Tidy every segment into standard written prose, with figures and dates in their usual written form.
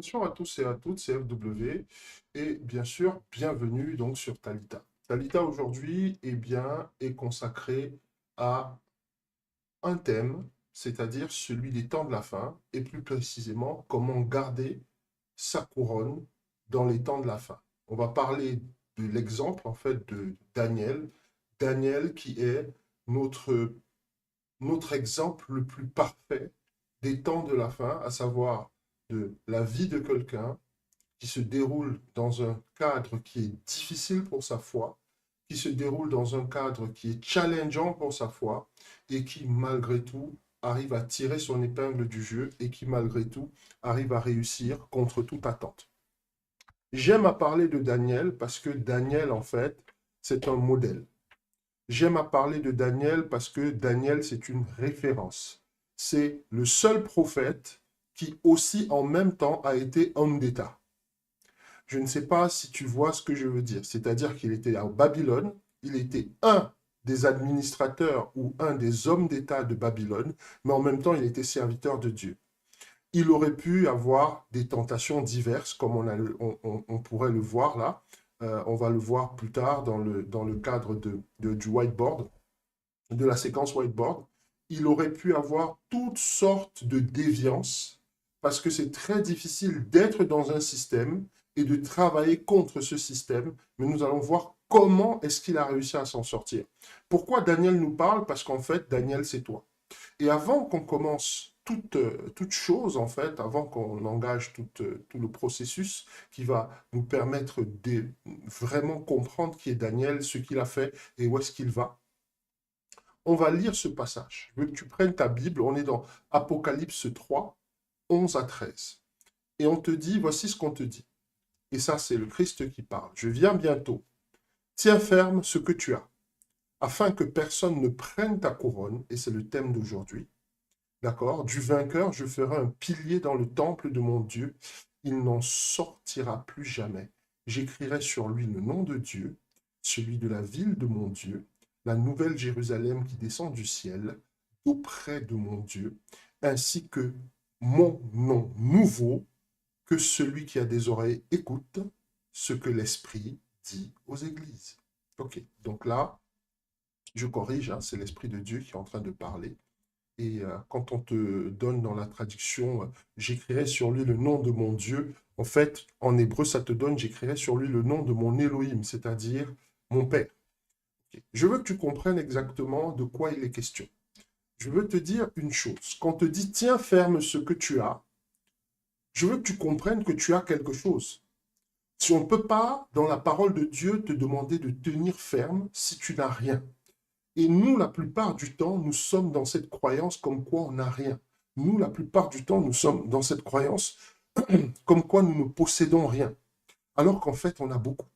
Bonjour à tous et à toutes, c'est FW et bien sûr, bienvenue donc sur Talita. Talita aujourd'hui est consacré à un thème, c'est-à-dire celui des temps de la fin et plus précisément comment garder sa couronne dans les temps de la fin. On va parler de l'exemple en fait de Daniel, Daniel qui est notre, notre exemple le plus parfait des temps de la fin, à savoir de la vie de quelqu'un qui se déroule dans un cadre qui est difficile pour sa foi, qui se déroule dans un cadre qui est challengeant pour sa foi et qui, malgré tout, arrive à tirer son épingle du jeu et qui, malgré tout, arrive à réussir contre toute attente. J'aime à parler de Daniel parce que Daniel, en fait, c'est un modèle. J'aime à parler de Daniel parce que Daniel, c'est une référence. C'est le seul prophète qui aussi en même temps a été homme d'État. Je ne sais pas si tu vois ce que je veux dire. C'est-à-dire qu'il était à Babylone, il était un des administrateurs ou un des hommes d'État de Babylone, mais en même temps, il était serviteur de Dieu. Il aurait pu avoir des tentations diverses, comme on pourrait le voir là. On va le voir plus tard dans le cadre du whiteboard, de la séquence whiteboard. Il aurait pu avoir toutes sortes de déviances, parce que c'est très difficile d'être dans un système et de travailler contre ce système, mais nous allons voir comment est-ce qu'il a réussi à s'en sortir. Pourquoi Daniel nous parle? Parce qu'en fait, Daniel, c'est toi. Et avant qu'on commence toute chose, en fait, avant qu'on engage tout le processus qui va nous permettre de vraiment comprendre qui est Daniel, ce qu'il a fait et où est-ce qu'il va, on va lire ce passage. Je veux que tu prennes ta Bible, on est dans Apocalypse 3, 11 à 13. Et on te dit, voici ce qu'on te dit. Et ça, c'est le Christ qui parle. Je viens bientôt. Tiens ferme ce que tu as, afin que personne ne prenne ta couronne, et c'est le thème d'aujourd'hui. D'accord? Du vainqueur, je ferai un pilier dans le temple de mon Dieu. Il n'en sortira plus jamais. J'écrirai sur lui le nom de Dieu, celui de la ville de mon Dieu, la nouvelle Jérusalem qui descend du ciel, auprès de mon Dieu, ainsi que mon nom nouveau, que celui qui a des oreilles écoute ce que l'Esprit dit aux églises. Ok, donc là, je corrige, hein, c'est l'Esprit de Dieu qui est en train de parler. Et quand on te donne dans la traduction, j'écrirai sur lui le nom de mon Dieu, en fait, en hébreu, ça te donne, j'écrirai sur lui le nom de mon Elohim, c'est-à-dire mon Père. Okay. Je veux que tu comprennes exactement de quoi il est question. Je veux te dire une chose. Quand on te dit, tiens, ferme ce que tu as, je veux que tu comprennes que tu as quelque chose. Si on ne peut pas, dans la parole de Dieu, te demander de tenir ferme si tu n'as rien. Et nous, la plupart du temps, nous sommes dans cette croyance comme quoi on n'a rien. Nous, la plupart du temps, nous sommes dans cette croyance comme quoi nous ne possédons rien, alors qu'en fait, on a beaucoup.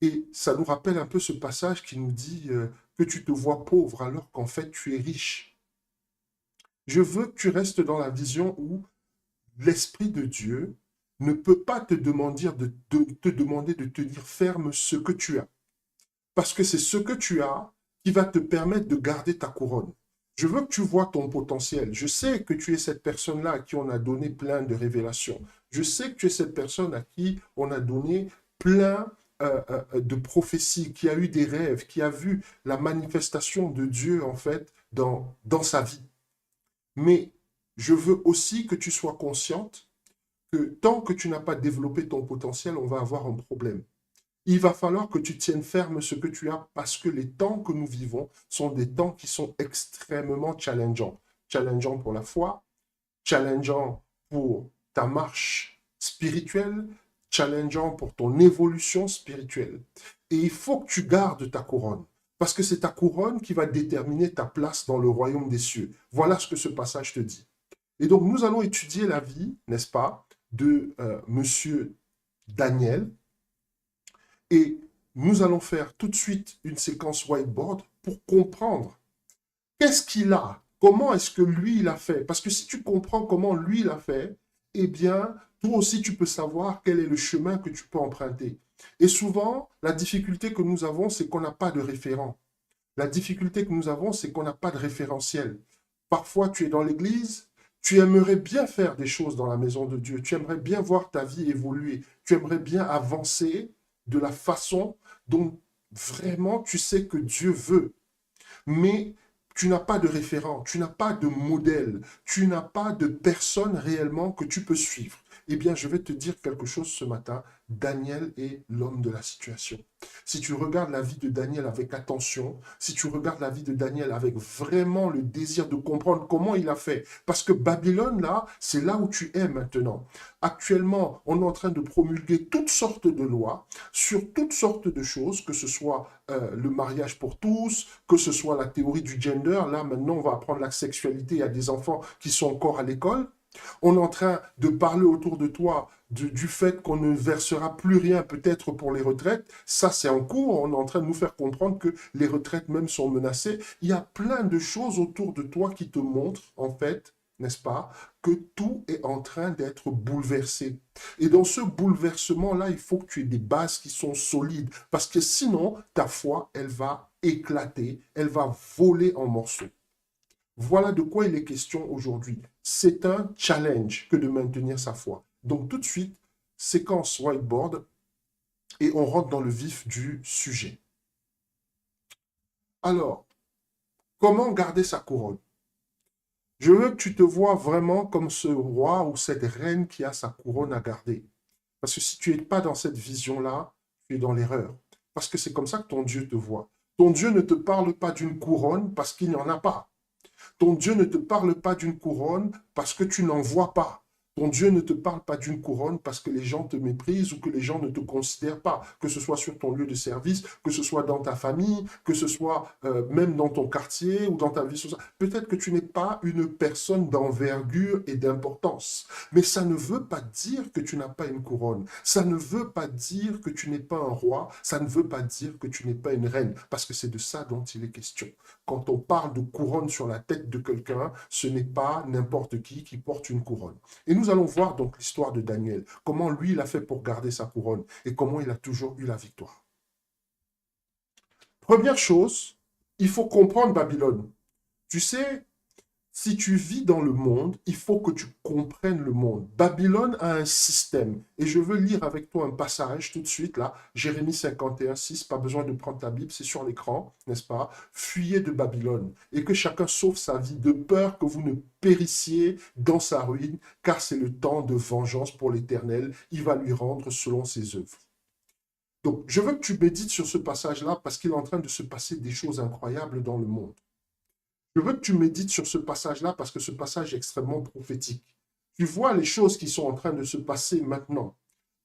Et ça nous rappelle un peu ce passage qui nous dit que tu te vois pauvre alors qu'en fait, tu es riche. Je veux que tu restes dans la vision où l'Esprit de Dieu ne peut pas te demander te demander de tenir ferme ce que tu as. Parce que c'est ce que tu as qui va te permettre de garder ta couronne. Je veux que tu vois ton potentiel. Je sais que tu es cette personne-là à qui on a donné plein de révélations. Je sais que tu es cette personne à qui on a donné plein de prophéties, qui a eu des rêves, qui a vu la manifestation de Dieu, en fait, dans sa vie. Mais je veux aussi que tu sois consciente que tant que tu n'as pas développé ton potentiel, on va avoir un problème. Il va falloir que tu tiennes ferme ce que tu as parce que les temps que nous vivons sont des temps qui sont extrêmement challengeants. Challengeants pour la foi, challengeants pour ta marche spirituelle, challengeants pour ton évolution spirituelle. Et il faut que tu gardes ta couronne parce que c'est ta couronne qui va déterminer ta place dans le royaume des cieux. Voilà ce que ce passage te dit. Et donc, nous allons étudier la vie, n'est-ce pas, de Monsieur Daniel, et nous allons faire tout de suite une séquence whiteboard pour comprendre qu'est-ce qu'il a, comment est-ce que lui il a fait. Parce que si tu comprends comment lui il a fait, eh bien, toi aussi tu peux savoir quel est le chemin que tu peux emprunter. Et souvent, la difficulté que nous avons, c'est qu'on n'a pas de référent. La difficulté que nous avons, c'est qu'on n'a pas de référentiel. Parfois, tu es dans l'église, Tu aimerais bien faire des choses dans la maison de Dieu. Tu aimerais bien voir ta vie évoluer. Tu aimerais bien avancer de la façon dont vraiment tu sais que Dieu veut. Mais tu n'as pas de référent, tu n'as pas de modèle, tu n'as pas de personne réellement que tu peux suivre. Eh bien, je vais te dire quelque chose ce matin. Daniel est l'homme de la situation. Si tu regardes la vie de Daniel avec attention, si tu regardes la vie de Daniel avec vraiment le désir de comprendre comment il a fait, parce que Babylone, là, c'est là où tu es maintenant. Actuellement, on est en train de promulguer toutes sortes de lois sur toutes sortes de choses, que ce soit le mariage pour tous, que ce soit la théorie du gender. Là, maintenant, on va apprendre la sexualité à des enfants qui sont encore à l'école. On est en train de parler autour de toi du fait qu'on ne versera plus rien peut-être pour les retraites. Ça, c'est en cours. On est en train de nous faire comprendre que les retraites même sont menacées. Il y a plein de choses autour de toi qui te montrent, en fait, n'est-ce pas, que tout est en train d'être bouleversé. Et dans ce bouleversement-là, il faut que tu aies des bases qui sont solides. Parce que sinon, ta foi, elle va éclater, elle va voler en morceaux. Voilà de quoi il est question aujourd'hui. C'est un challenge que de maintenir sa foi. Donc tout de suite, séquence whiteboard et on rentre dans le vif du sujet. Alors, comment garder sa couronne? Je veux que tu te vois vraiment comme ce roi ou cette reine qui a sa couronne à garder. Parce que si tu n'es pas dans cette vision-là, tu es dans l'erreur. Parce que c'est comme ça que ton Dieu te voit. Ton Dieu ne te parle pas d'une couronne parce qu'il n'y en a pas. Ton Dieu ne te parle pas d'une couronne parce que tu n'en vois pas. Ton Dieu ne te parle pas d'une couronne parce que les gens te méprisent ou que les gens ne te considèrent pas, que ce soit sur ton lieu de service, que ce soit dans ta famille, que ce soit même dans ton quartier ou dans ta vie sociale. Peut-être que tu n'es pas une personne d'envergure et d'importance, mais ça ne veut pas dire que tu n'as pas une couronne. Ça ne veut pas dire que tu n'es pas un roi. Ça ne veut pas dire que tu n'es pas une reine, parce que c'est de ça dont il est question. Quand on parle de couronne sur la tête de quelqu'un, ce n'est pas n'importe qui porte une couronne. Et nous allons voir donc l'histoire de Daniel, comment lui il a fait pour garder sa couronne et comment il a toujours eu la victoire. Première chose, il faut comprendre Babylone. Tu sais, si tu vis dans le monde, il faut que tu comprennes le monde. Babylone a un système. Et je veux lire avec toi un passage tout de suite, là. Jérémie 51, 6, pas besoin de prendre ta Bible, c'est sur l'écran, n'est-ce pas? Fuyez de Babylone et que chacun sauve sa vie de peur que vous ne périssiez dans sa ruine, car c'est le temps de vengeance pour l'Éternel. Il va lui rendre selon ses œuvres. Donc, je veux que tu médites sur ce passage-là parce qu'il est en train de se passer des choses incroyables dans le monde. Je veux que tu médites sur ce passage-là parce que ce passage est extrêmement prophétique. Tu vois les choses qui sont en train de se passer maintenant,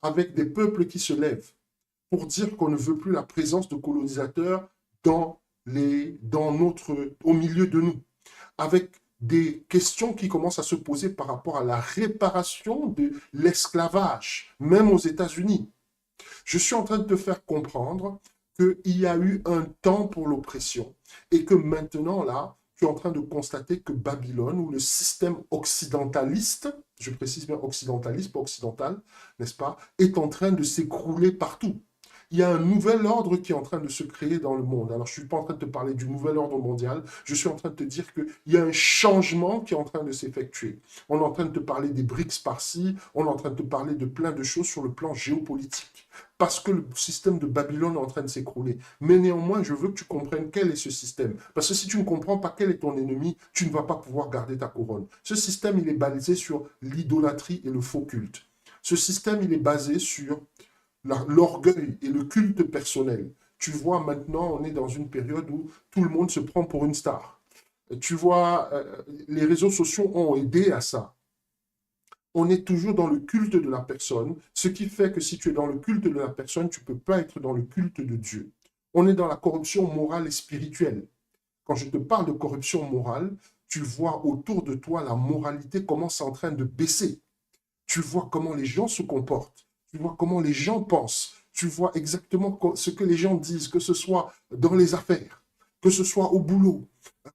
avec des peuples qui se lèvent pour dire qu'on ne veut plus la présence de colonisateurs au milieu de nous, avec des questions qui commencent à se poser par rapport à la réparation de l'esclavage, même aux États-Unis. Je suis en train de te faire comprendre qu'il y a eu un temps pour l'oppression et que maintenant, là, tu es en train de constater que Babylone, ou le système occidentaliste, je précise bien occidentaliste, pas occidental, n'est-ce pas, est en train de s'écrouler partout. Il y a un nouvel ordre qui est en train de se créer dans le monde. Alors, je ne suis pas en train de te parler du nouvel ordre mondial, je suis en train de te dire qu'il y a un changement qui est en train de s'effectuer. On est en train de te parler des BRICS par-ci, on est en train de te parler de plein de choses sur le plan géopolitique. Parce que le système de Babylone est en train de s'écrouler. Mais néanmoins, je veux que tu comprennes quel est ce système. Parce que si tu ne comprends pas quel est ton ennemi, tu ne vas pas pouvoir garder ta couronne. Ce système, il est basé sur l'idolâtrie et le faux culte. Ce système, il est basé sur l'orgueil et le culte personnel. Tu vois, maintenant, on est dans une période où tout le monde se prend pour une star. Tu vois, les réseaux sociaux ont aidé à ça. On est toujours dans le culte de la personne, ce qui fait que si tu es dans le culte de la personne, tu ne peux pas être dans le culte de Dieu. On est dans la corruption morale et spirituelle. Quand je te parle de corruption morale, tu vois autour de toi la moralité commence en train de baisser. Tu vois comment les gens se comportent. Tu vois comment les gens pensent. Tu vois exactement ce que les gens disent, que ce soit dans les affaires, que ce soit au boulot,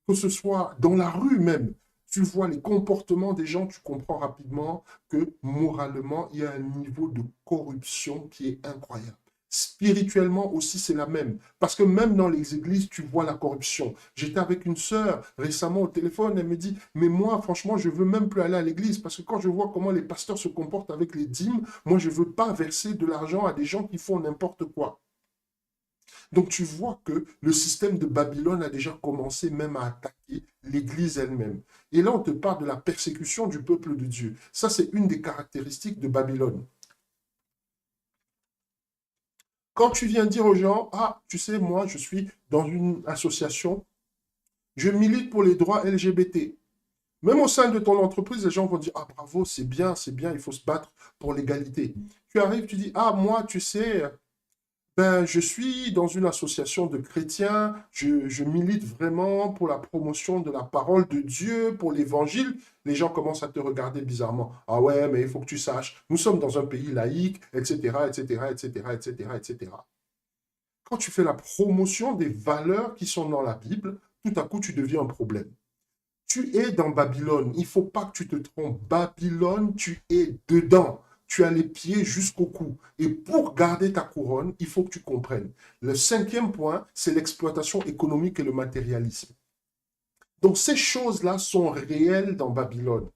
que ce soit dans la rue même. Tu vois les comportements des gens, tu comprends rapidement que moralement, il y a un niveau de corruption qui est incroyable. Spirituellement aussi, c'est la même. Parce que même dans les églises, tu vois la corruption. J'étais avec une sœur récemment au téléphone, elle me dit, mais moi, franchement, je veux même plus aller à l'église parce que quand je vois comment les pasteurs se comportent avec les dîmes, moi, je veux pas verser de l'argent à des gens qui font n'importe quoi. Donc tu vois que le système de Babylone a déjà commencé même à attaquer l'Église elle-même. Et là, on te parle de la persécution du peuple de Dieu. Ça, c'est une des caractéristiques de Babylone. Quand tu viens dire aux gens, ah, tu sais, moi, je suis dans une association, je milite pour les droits LGBT. Même au sein de ton entreprise, les gens vont dire, ah, bravo, c'est bien, il faut se battre pour l'égalité. Tu arrives, tu dis, ah, moi, tu sais, ben, je suis dans une association de chrétiens, je milite vraiment pour la promotion de la parole de Dieu, pour l'évangile. Les gens commencent à te regarder bizarrement. Ah ouais, mais il faut que tu saches, nous sommes dans un pays laïque, etc., etc., etc., etc., etc. Quand tu fais la promotion des valeurs qui sont dans la Bible, tout à coup, tu deviens un problème. Tu es dans Babylone. Il ne faut pas que tu te trompes. Babylone, tu es dedans. Tu as les pieds jusqu'au cou. Et pour garder ta couronne, il faut que tu comprennes. Le cinquième point, c'est l'exploitation économique et le matérialisme. Donc ces choses-là sont réelles dans Babylone.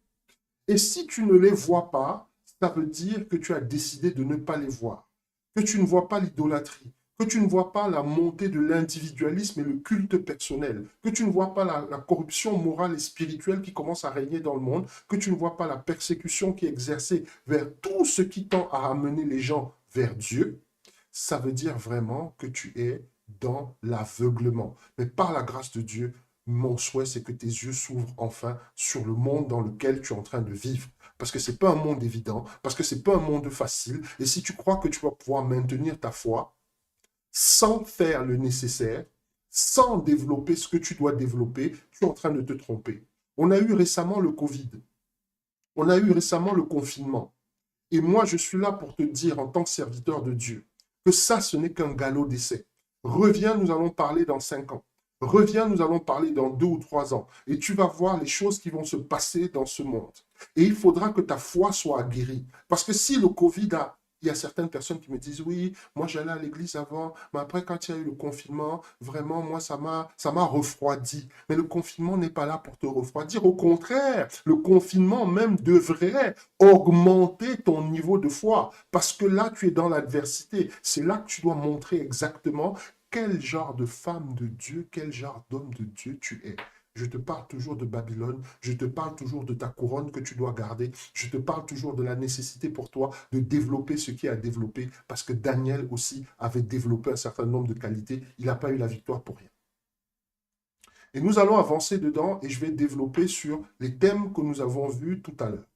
Et si tu ne les vois pas, ça veut dire que tu as décidé de ne pas les voir, que tu ne vois pas l'idolâtrie, que tu ne vois pas la montée de l'individualisme et le culte personnel, que tu ne vois pas la corruption morale et spirituelle qui commence à régner dans le monde, que tu ne vois pas la persécution qui est exercée vers tout ce qui tend à amener les gens vers Dieu, ça veut dire vraiment que tu es dans l'aveuglement. Mais par la grâce de Dieu, mon souhait, c'est que tes yeux s'ouvrent enfin sur le monde dans lequel tu es en train de vivre. Parce que ce n'est pas un monde évident, parce que ce n'est pas un monde facile. Et si tu crois que tu vas pouvoir maintenir ta foi sans faire le nécessaire, sans développer ce que tu dois développer, tu es en train de te tromper. On a eu récemment le Covid. On a eu récemment le confinement. Et moi, je suis là pour te dire, en tant que serviteur de Dieu, que ça, ce n'est qu'un galop d'essai. Reviens, nous allons parler dans 5 ans. Reviens, nous allons parler dans 2 ou 3 ans. Et tu vas voir les choses qui vont se passer dans ce monde. Et il faudra que ta foi soit guérie. Parce que si le Covid a... Il y a certaines personnes qui me disent, oui, moi j'allais à l'église avant, mais après quand il y a eu le confinement, vraiment, moi ça m'a refroidi. Mais le confinement n'est pas là pour te refroidir. Au contraire, le confinement même devrait augmenter ton niveau de foi. Parce que là, tu es dans l'adversité. C'est là que tu dois montrer exactement quel genre de femme de Dieu, quel genre d'homme de Dieu tu es. Je te parle toujours de Babylone, je te parle toujours de ta couronne que tu dois garder, je te parle toujours de la nécessité pour toi de développer ce qui a développé, parce que Daniel aussi avait développé un certain nombre de qualités, il n'a pas eu la victoire pour rien. Et nous allons avancer dedans et je vais développer sur les thèmes que nous avons vus tout à l'heure.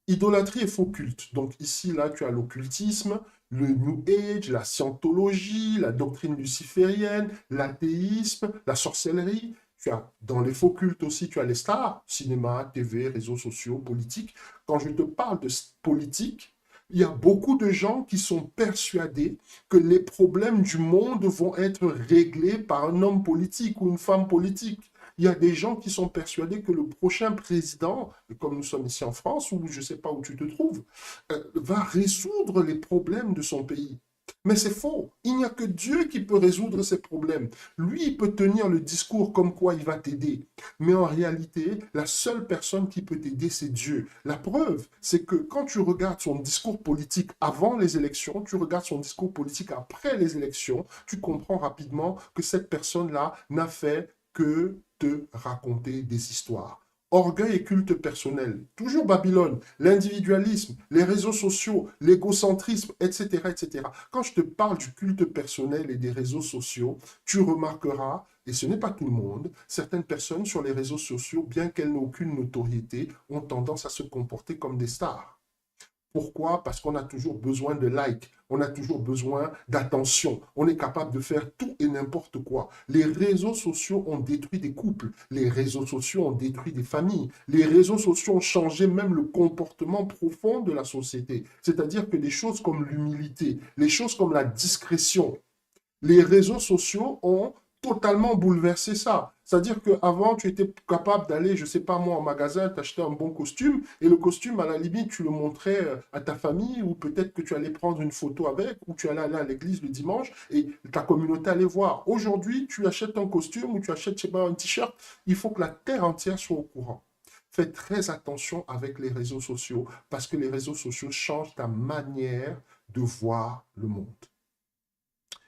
Idolâtrie et faux culte. Donc ici, là, tu as l'occultisme, le New Age, la scientologie, la doctrine luciférienne, l'athéisme, la sorcellerie. Tu as dans les faux cultes aussi, tu as les stars, cinéma, TV, réseaux sociaux, politique. Quand je te parle de politique, il y a beaucoup de gens qui sont persuadés que les problèmes du monde vont être réglés par un homme politique ou une femme politique. Il y a des gens qui sont persuadés que le prochain président, comme nous sommes ici en France, ou je ne sais pas où tu te trouves, va résoudre les problèmes de son pays. Mais c'est faux. Il n'y a que Dieu qui peut résoudre ces problèmes. Lui, il peut tenir le discours comme quoi il va t'aider. Mais en réalité, la seule personne qui peut t'aider, c'est Dieu. La preuve, c'est que quand tu regardes son discours politique avant les élections, tu regardes son discours politique après les élections, tu comprends rapidement que cette personne-là n'a fait que te raconter des histoires. Orgueil et culte personnel, toujours Babylone, l'individualisme, les réseaux sociaux, l'égocentrisme, etc., etc. Quand je te parle du culte personnel et des réseaux sociaux, tu remarqueras, et ce n'est pas tout le monde, certaines personnes sur les réseaux sociaux, bien qu'elles n'aient aucune notoriété, ont tendance à se comporter comme des stars. Pourquoi? Parce qu'on a toujours besoin de likes, on a toujours besoin d'attention, on est capable de faire tout et n'importe quoi. Les réseaux sociaux ont détruit des couples, les réseaux sociaux ont détruit des familles, les réseaux sociaux ont changé même le comportement profond de la société. C'est-à-dire que les choses comme l'humilité, les choses comme la discrétion, les réseaux sociaux ont totalement bouleversé ça. C'est-à-dire qu'avant, tu étais capable d'aller, je ne sais pas moi, en magasin, t'acheter un bon costume, et le costume, à la limite, tu le montrais à ta famille, ou peut-être que tu allais prendre une photo avec, ou tu allais aller à l'église le dimanche, et ta communauté allait voir. Aujourd'hui, tu achètes un costume, ou tu achètes, je sais pas, un t-shirt, il faut que la terre entière soit au courant. Fais très attention avec les réseaux sociaux, parce que les réseaux sociaux changent ta manière de voir le monde.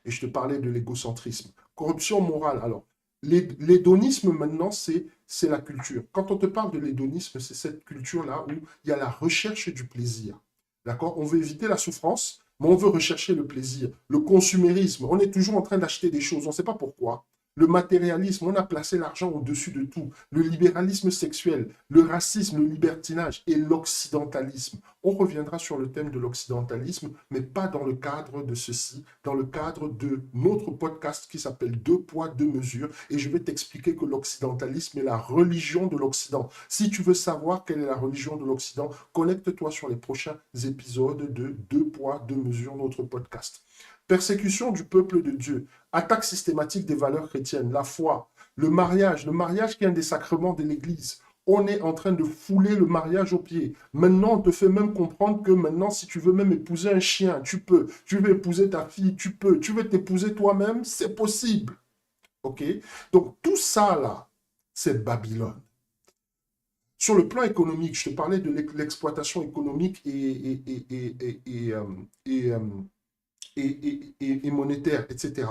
Et je te parlais de l'égocentrisme. Corruption morale, alors. L'hédonisme, maintenant, c'est la culture. Quand on te parle de l'hédonisme, c'est cette culture-là où il y a la recherche du plaisir. D'accord? On veut éviter la souffrance, mais on veut rechercher le plaisir. Le consumérisme, on est toujours en train d'acheter des choses, on ne sait pas pourquoi. Le matérialisme, on a placé l'argent au-dessus de tout. Le libéralisme sexuel, le racisme, le libertinage et l'occidentalisme. On reviendra sur le thème de l'occidentalisme, mais pas dans le cadre de ceci, dans le cadre de notre podcast qui s'appelle Deux poids, deux mesures. Et je vais t'expliquer que l'occidentalisme est la religion de l'Occident. Si tu veux savoir quelle est la religion de l'Occident, connecte-toi sur les prochains épisodes de Deux poids, deux mesures, notre podcast. Persécution du peuple de Dieu, attaque systématique des valeurs chrétiennes, la foi, le mariage qui est un des sacrements de l'Église. On est en train de fouler le mariage aux pieds. Maintenant, on te fait même comprendre que maintenant, si tu veux même épouser un chien, tu peux. Tu veux épouser ta fille, tu peux. Tu veux t'épouser toi-même, c'est possible. OK? Donc, tout ça, là, c'est Babylone. Sur le plan économique, je te parlais de l'exploitation économique et monétaire, etc.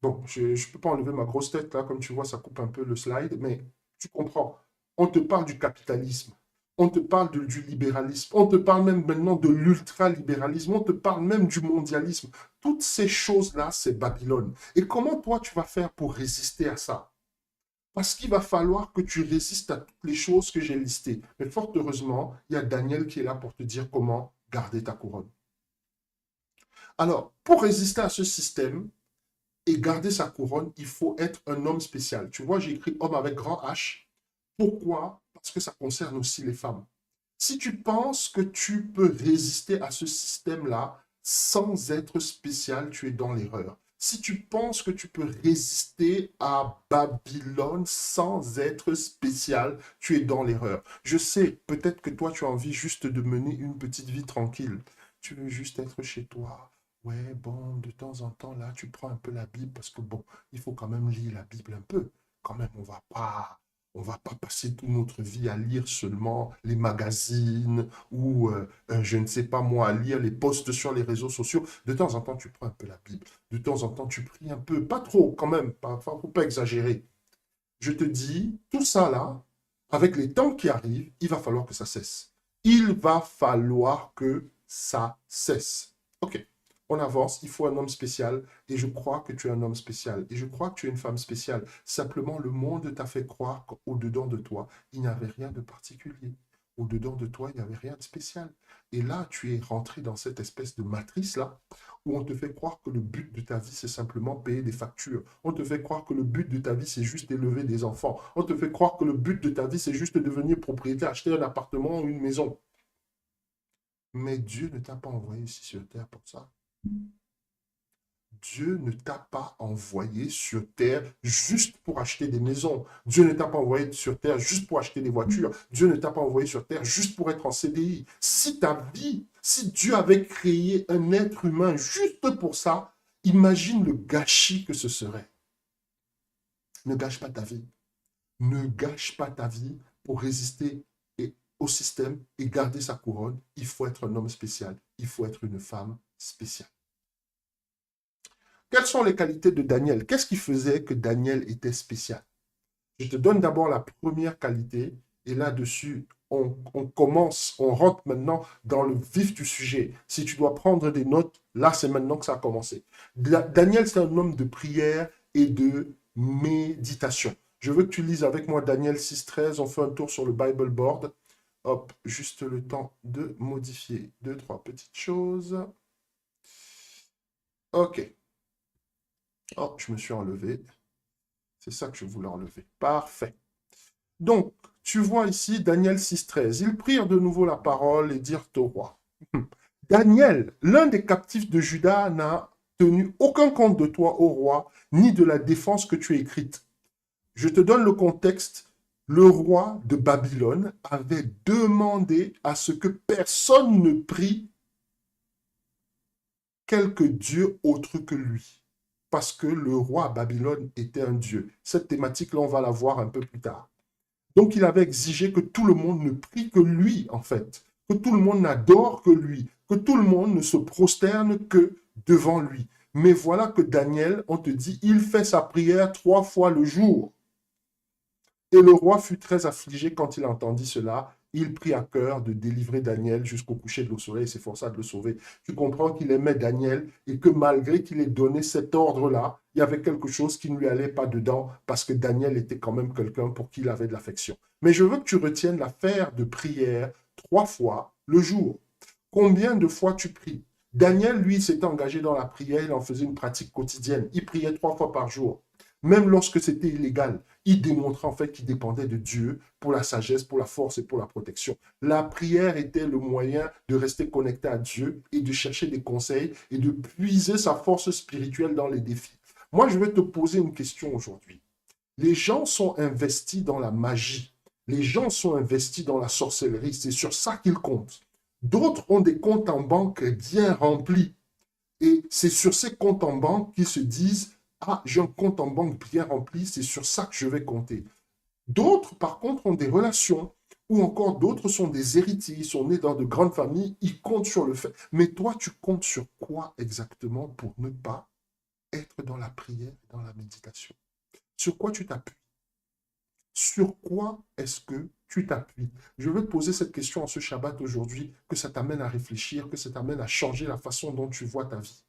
Bon, je ne peux pas enlever ma grosse tête, là, comme tu vois, ça coupe un peu le slide, mais tu comprends. On te parle du capitalisme, on te parle du libéralisme, on te parle même maintenant de l'ultralibéralisme, on te parle même du mondialisme. Toutes ces choses-là, c'est Babylone. Et comment toi, tu vas faire pour résister à ça? Parce qu'il va falloir que tu résistes à toutes les choses que j'ai listées. Mais fort heureusement, il y a Daniel qui est là pour te dire comment garder ta couronne. Alors, pour résister à ce système et garder sa couronne, il faut être un homme spécial. Tu vois, j'ai écrit homme avec grand H. Pourquoi? Parce que ça concerne aussi les femmes. Si tu penses que tu peux résister à ce système-là sans être spécial, tu es dans l'erreur. Si tu penses que tu peux résister à Babylone sans être spécial, tu es dans l'erreur. Je sais, peut-être que toi, tu as envie juste de mener une petite vie tranquille. Tu veux juste être chez toi. Ouais, bon, de temps en temps, là, tu prends un peu la Bible parce que, bon, il faut quand même lire la Bible un peu. Quand même, on va pas passer toute notre vie à lire seulement les magazines ou, je ne sais pas moi, à lire les posts sur les réseaux sociaux. De temps en temps, tu prends un peu la Bible. De temps en temps, tu pries un peu. Pas trop, quand même. Faut pas exagérer. Je te dis, tout ça là, avec les temps qui arrivent, il va falloir que ça cesse. Il va falloir que ça cesse. OK. On avance, il faut un homme spécial et je crois que tu es un homme spécial et je crois que tu es une femme spéciale. Simplement, le monde t'a fait croire qu'au-dedans de toi, il n'y avait rien de particulier. Au-dedans de toi, il n'y avait rien de spécial. Et là, tu es rentré dans cette espèce de matrice-là où on te fait croire que le but de ta vie, c'est simplement payer des factures. On te fait croire que le but de ta vie, c'est juste élever des enfants. On te fait croire que le but de ta vie, c'est juste devenir propriétaire, acheter un appartement ou une maison. Mais Dieu ne t'a pas envoyé ici sur terre pour ça. Dieu ne t'a pas envoyé sur terre juste pour acheter des maisons. Dieu ne t'a pas envoyé sur terre juste pour acheter des voitures. Dieu ne t'a pas envoyé sur terre juste pour être en CDI. Si ta vie, si Dieu avait créé un être humain juste pour ça, imagine le gâchis que ce serait. Ne gâche pas ta vie. Ne gâche pas ta vie pour résister au système et garder sa couronne. Il faut être un homme spécial. Il faut être une femme spéciale. Quelles sont les qualités de Daniel? Qu'est-ce qui faisait que Daniel était spécial? Je te donne d'abord la première qualité et là-dessus, on commence, on rentre maintenant dans le vif du sujet. Si tu dois prendre des notes, là, c'est maintenant que ça a commencé. Daniel, c'est un homme de prière et de méditation. Je veux que tu lises avec moi Daniel 6.13. On fait un tour sur le Bible Board. Hop, juste le temps de modifier deux, trois petites choses. OK. Oh, je me suis enlevé. C'est ça que je voulais enlever. Parfait. Donc, tu vois ici Daniel 6.13. Ils prirent de nouveau la parole et dirent au roi. Daniel, l'un des captifs de Juda, n'a tenu aucun compte de toi, ô roi, ni de la défense que tu as écrite. Je te donne le contexte. Le roi de Babylone avait demandé à ce que personne ne prie quelque dieu autre que lui. Parce que le roi à Babylone était un dieu. Cette thématique-là, on va la voir un peu plus tard. Donc, il avait exigé que tout le monde ne prie que lui, en fait. Que tout le monde n'adore que lui. Que tout le monde ne se prosterne que devant lui. Mais voilà que Daniel, on te dit, il fait sa prière 3 fois le jour. Et le roi fut très affligé quand il entendit cela. Il prit à cœur de délivrer Daniel jusqu'au coucher de le soleil et s'efforça de le sauver. Tu comprends qu'il aimait Daniel et que malgré qu'il ait donné cet ordre-là, il y avait quelque chose qui ne lui allait pas dedans parce que Daniel était quand même quelqu'un pour qui il avait de l'affection. Mais je veux que tu retiennes l'affaire de prière 3 fois le jour. Combien de fois tu pries? Daniel, lui, s'était engagé dans la prière, il en faisait une pratique quotidienne. Il priait 3 fois par jour. Même lorsque c'était illégal, il démontrait en fait qu'il dépendait de Dieu pour la sagesse, pour la force et pour la protection. La prière était le moyen de rester connecté à Dieu et de chercher des conseils et de puiser sa force spirituelle dans les défis. Moi, je vais te poser une question aujourd'hui. Les gens sont investis dans la magie. Les gens sont investis dans la sorcellerie. C'est sur ça qu'ils comptent. D'autres ont des comptes en banque bien remplis. Et c'est sur ces comptes en banque qu'ils se disent, ah, j'ai un compte en banque bien rempli, c'est sur ça que je vais compter. D'autres, par contre, ont des relations, ou encore d'autres sont des héritiers, ils sont nés dans de grandes familles, ils comptent sur le fait. Mais toi, tu comptes sur quoi exactement pour ne pas être dans la prière, dans la méditation? Sur quoi tu t'appuies? Sur quoi est-ce que tu t'appuies? Je veux te poser cette question en ce Shabbat aujourd'hui, que ça t'amène à réfléchir, que ça t'amène à changer la façon dont tu vois ta vie.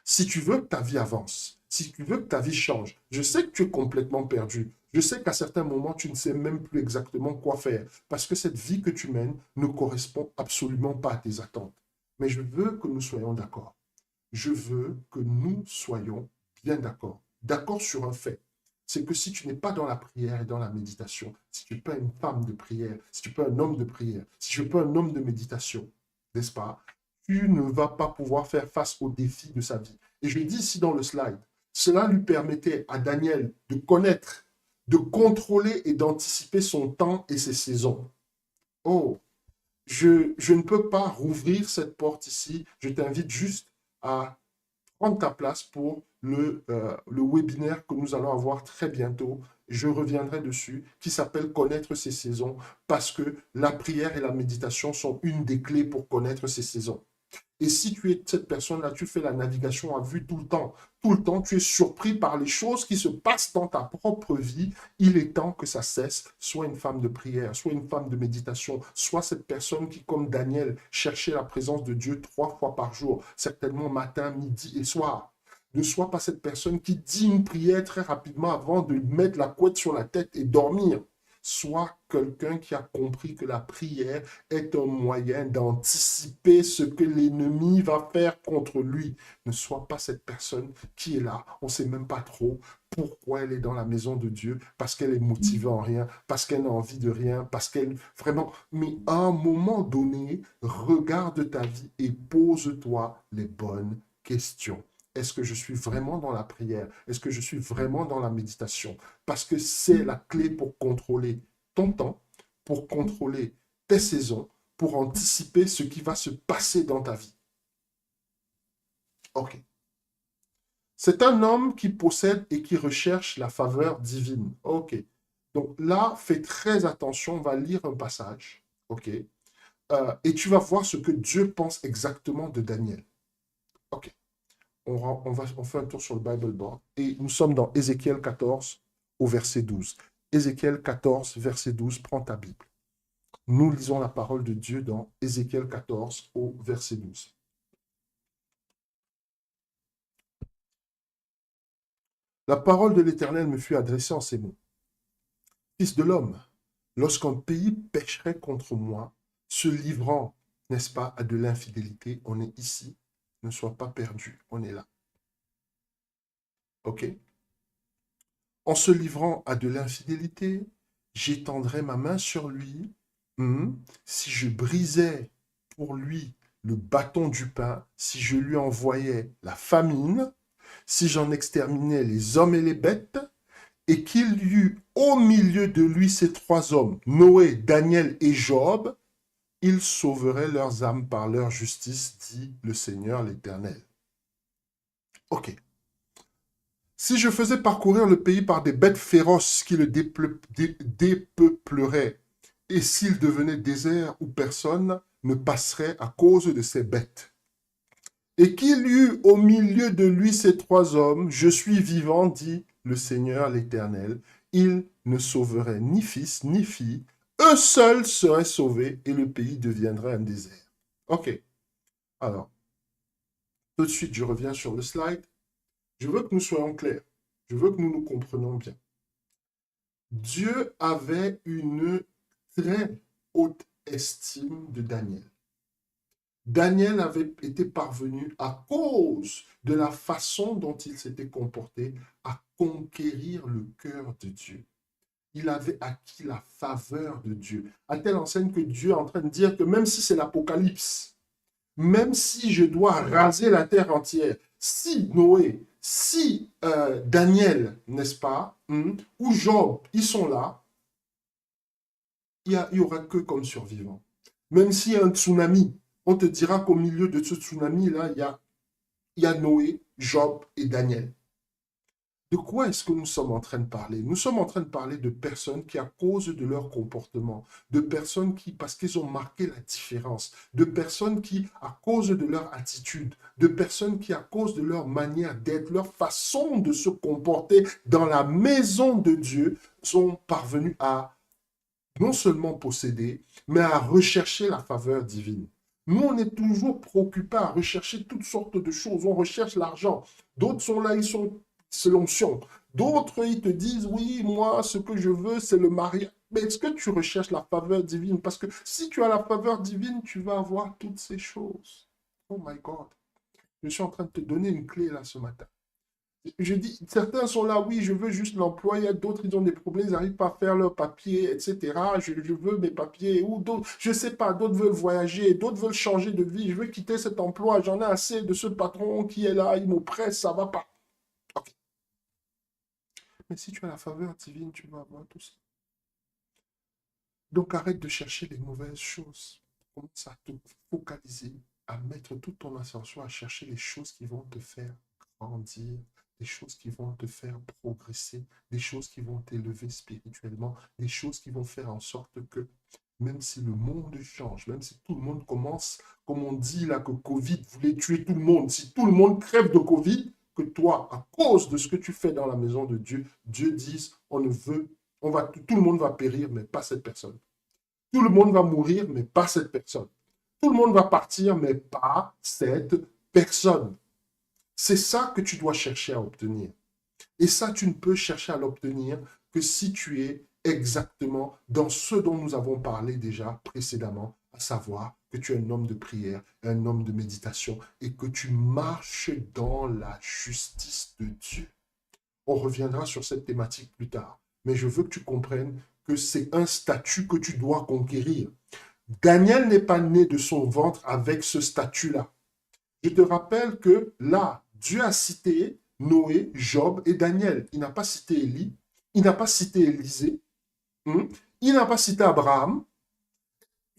Si tu veux que ta vie avance, si tu veux que ta vie change, je sais que tu es complètement perdu. Je sais qu'à certains moments, tu ne sais même plus exactement quoi faire parce que cette vie que tu mènes ne correspond absolument pas à tes attentes. Mais je veux que nous soyons d'accord. Je veux que nous soyons bien d'accord. D'accord sur un fait. C'est que si tu n'es pas dans la prière et dans la méditation, si tu n'es pas une femme de prière, si tu n'es pas un homme de prière, si tu n'es pas un homme de méditation, n'est-ce pas, tu ne vas pas pouvoir faire face aux défis de sa vie. Et je dis ici dans le slide, cela lui permettait à Daniel de connaître, de contrôler et d'anticiper son temps et ses saisons. Oh, je ne peux pas rouvrir cette porte ici. Je t'invite juste à prendre ta place pour le webinaire que nous allons avoir très bientôt. Je reviendrai dessus, qui s'appelle Connaître ses saisons, parce que la prière et la méditation sont une des clés pour connaître ses saisons. Et si tu es cette personne-là, tu fais la navigation à vue tout le temps, tu es surpris par les choses qui se passent dans ta propre vie, il est temps que ça cesse. Sois une femme de prière, sois une femme de méditation, sois cette personne qui, comme Daniel, cherchait la présence de Dieu 3 fois par jour, certainement matin, midi et soir. Ne sois pas cette personne qui dit une prière très rapidement avant de mettre la couette sur la tête et dormir. Sois quelqu'un qui a compris que la prière est un moyen d'anticiper ce que l'ennemi va faire contre lui. Ne sois pas cette personne qui est là. On ne sait même pas trop pourquoi elle est dans la maison de Dieu, parce qu'elle est motivée en rien, parce qu'elle n'a envie de rien, parce qu'elle... Vraiment, mais à un moment donné, regarde ta vie et pose-toi les bonnes questions. Est-ce que je suis vraiment dans la prière? Est-ce que je suis vraiment dans la méditation? Parce que c'est la clé pour contrôler ton temps, pour contrôler tes saisons, pour anticiper ce qui va se passer dans ta vie. Ok. C'est un homme qui possède et qui recherche la faveur divine. Ok. Donc là, fais très attention, on va lire un passage. Ok. Et tu vas voir ce que Dieu pense exactement de Daniel. Ok. On fait un tour sur le Bible Board. Et nous sommes dans Ézéchiel 14 au verset 12. Ézéchiel 14, verset 12, prends ta Bible. Nous lisons la parole de Dieu dans Ézéchiel 14 au verset 12. La parole de l'Éternel me fut adressée en ces mots. Fils de l'homme, lorsqu'un pays pécherait contre moi, se livrant, n'est-ce pas, à de l'infidélité, on est ici, ne sois pas perdu, on est là. Ok? En se livrant à de l'infidélité, j'étendrai ma main sur lui. Si je brisais pour lui le bâton du pain, si je lui envoyais la famine, si j'en exterminais les hommes et les bêtes, et qu'il y eut au milieu de lui ces trois hommes, Noé, Daniel et Job, ils sauveraient leurs âmes par leur justice, dit le Seigneur l'Éternel. Ok. Si je faisais parcourir le pays par des bêtes féroces qui le dépeupleraient, et s'il devenait désert où personne ne passerait à cause de ces bêtes, et qu'il y eut au milieu de lui ces trois hommes, je suis vivant, dit le Seigneur l'Éternel, ils ne sauveraient ni fils ni fille, eux seuls seraient sauvés et le pays deviendrait un désert. Ok, alors, tout de suite, je reviens sur le slide. Je veux que nous soyons clairs. Je veux que nous nous comprenions bien. Dieu avait une très haute estime de Daniel. Daniel avait été parvenu, à cause de la façon dont il s'était comporté, à conquérir le cœur de Dieu. Il avait acquis la faveur de Dieu, à telle enseigne que Dieu est en train de dire que même si c'est l'Apocalypse, même si je dois raser la terre entière, si Noé, si Daniel, n'est-ce pas, ou Job, ils sont là, il n'y aura que comme survivants. Même s'il y a un tsunami, on te dira qu'au milieu de ce tsunami-là, il y a Noé, Job et Daniel. De quoi est-ce que nous sommes en train de parler? Nous sommes en train de parler de personnes qui, à cause de leur comportement, de personnes qui, parce qu'ils ont marqué la différence, de personnes qui, à cause de leur attitude, de personnes qui, à cause de leur manière d'être, leur façon de se comporter dans la maison de Dieu, sont parvenus à non seulement posséder, mais à rechercher la faveur divine. Nous, on est toujours préoccupés à rechercher toutes sortes de choses. On recherche l'argent. D'autres sont là, ils sont l'onction. D'autres, ils te disent, oui, moi, ce que je veux, c'est le mariage. Mais est-ce que tu recherches la faveur divine? Parce que si tu as la faveur divine, tu vas avoir toutes ces choses. Oh my God. Je suis en train de te donner une clé là ce matin. Je dis, certains sont là, oui, je veux juste l'emploi. Il y a d'autres, ils ont des problèmes, ils n'arrivent pas à faire leurs papiers, etc. Je veux mes papiers. Ou d'autres, je ne sais pas, d'autres veulent voyager, d'autres veulent changer de vie. Je veux quitter cet emploi. J'en ai assez de ce patron qui est là, il m'oppresse, ça ne va pas. Okay. Mais si tu as la faveur divine, tu vas avoir tout ça. Donc arrête de chercher les mauvaises choses. Commence à te focaliser, à mettre toute ton attention à chercher les choses qui vont te faire grandir, des choses qui vont te faire progresser, des choses qui vont t'élever spirituellement, des choses qui vont faire en sorte que même si le monde change, même si tout le monde commence, comme on dit là que Covid voulait tuer tout le monde, si tout le monde crève de Covid, que toi, à cause de ce que tu fais dans la maison de Dieu, Dieu dise, on ne veut, tout le monde va périr, mais pas cette personne. Tout le monde va mourir, mais pas cette personne. Tout le monde va partir, mais pas cette personne. C'est ça que tu dois chercher à obtenir. Et ça, tu ne peux chercher à l'obtenir que si tu es exactement dans ce dont nous avons parlé déjà précédemment, à savoir que tu es un homme de prière, un homme de méditation et que tu marches dans la justice de Dieu. On reviendra sur cette thématique plus tard, mais je veux que tu comprennes que c'est un statut que tu dois conquérir. Daniel n'est pas né de son ventre avec ce statut-là. Je te rappelle que là, Dieu a cité Noé, Job et Daniel. Il n'a pas cité Élie, il n'a pas cité Élisée, il n'a pas cité Abraham.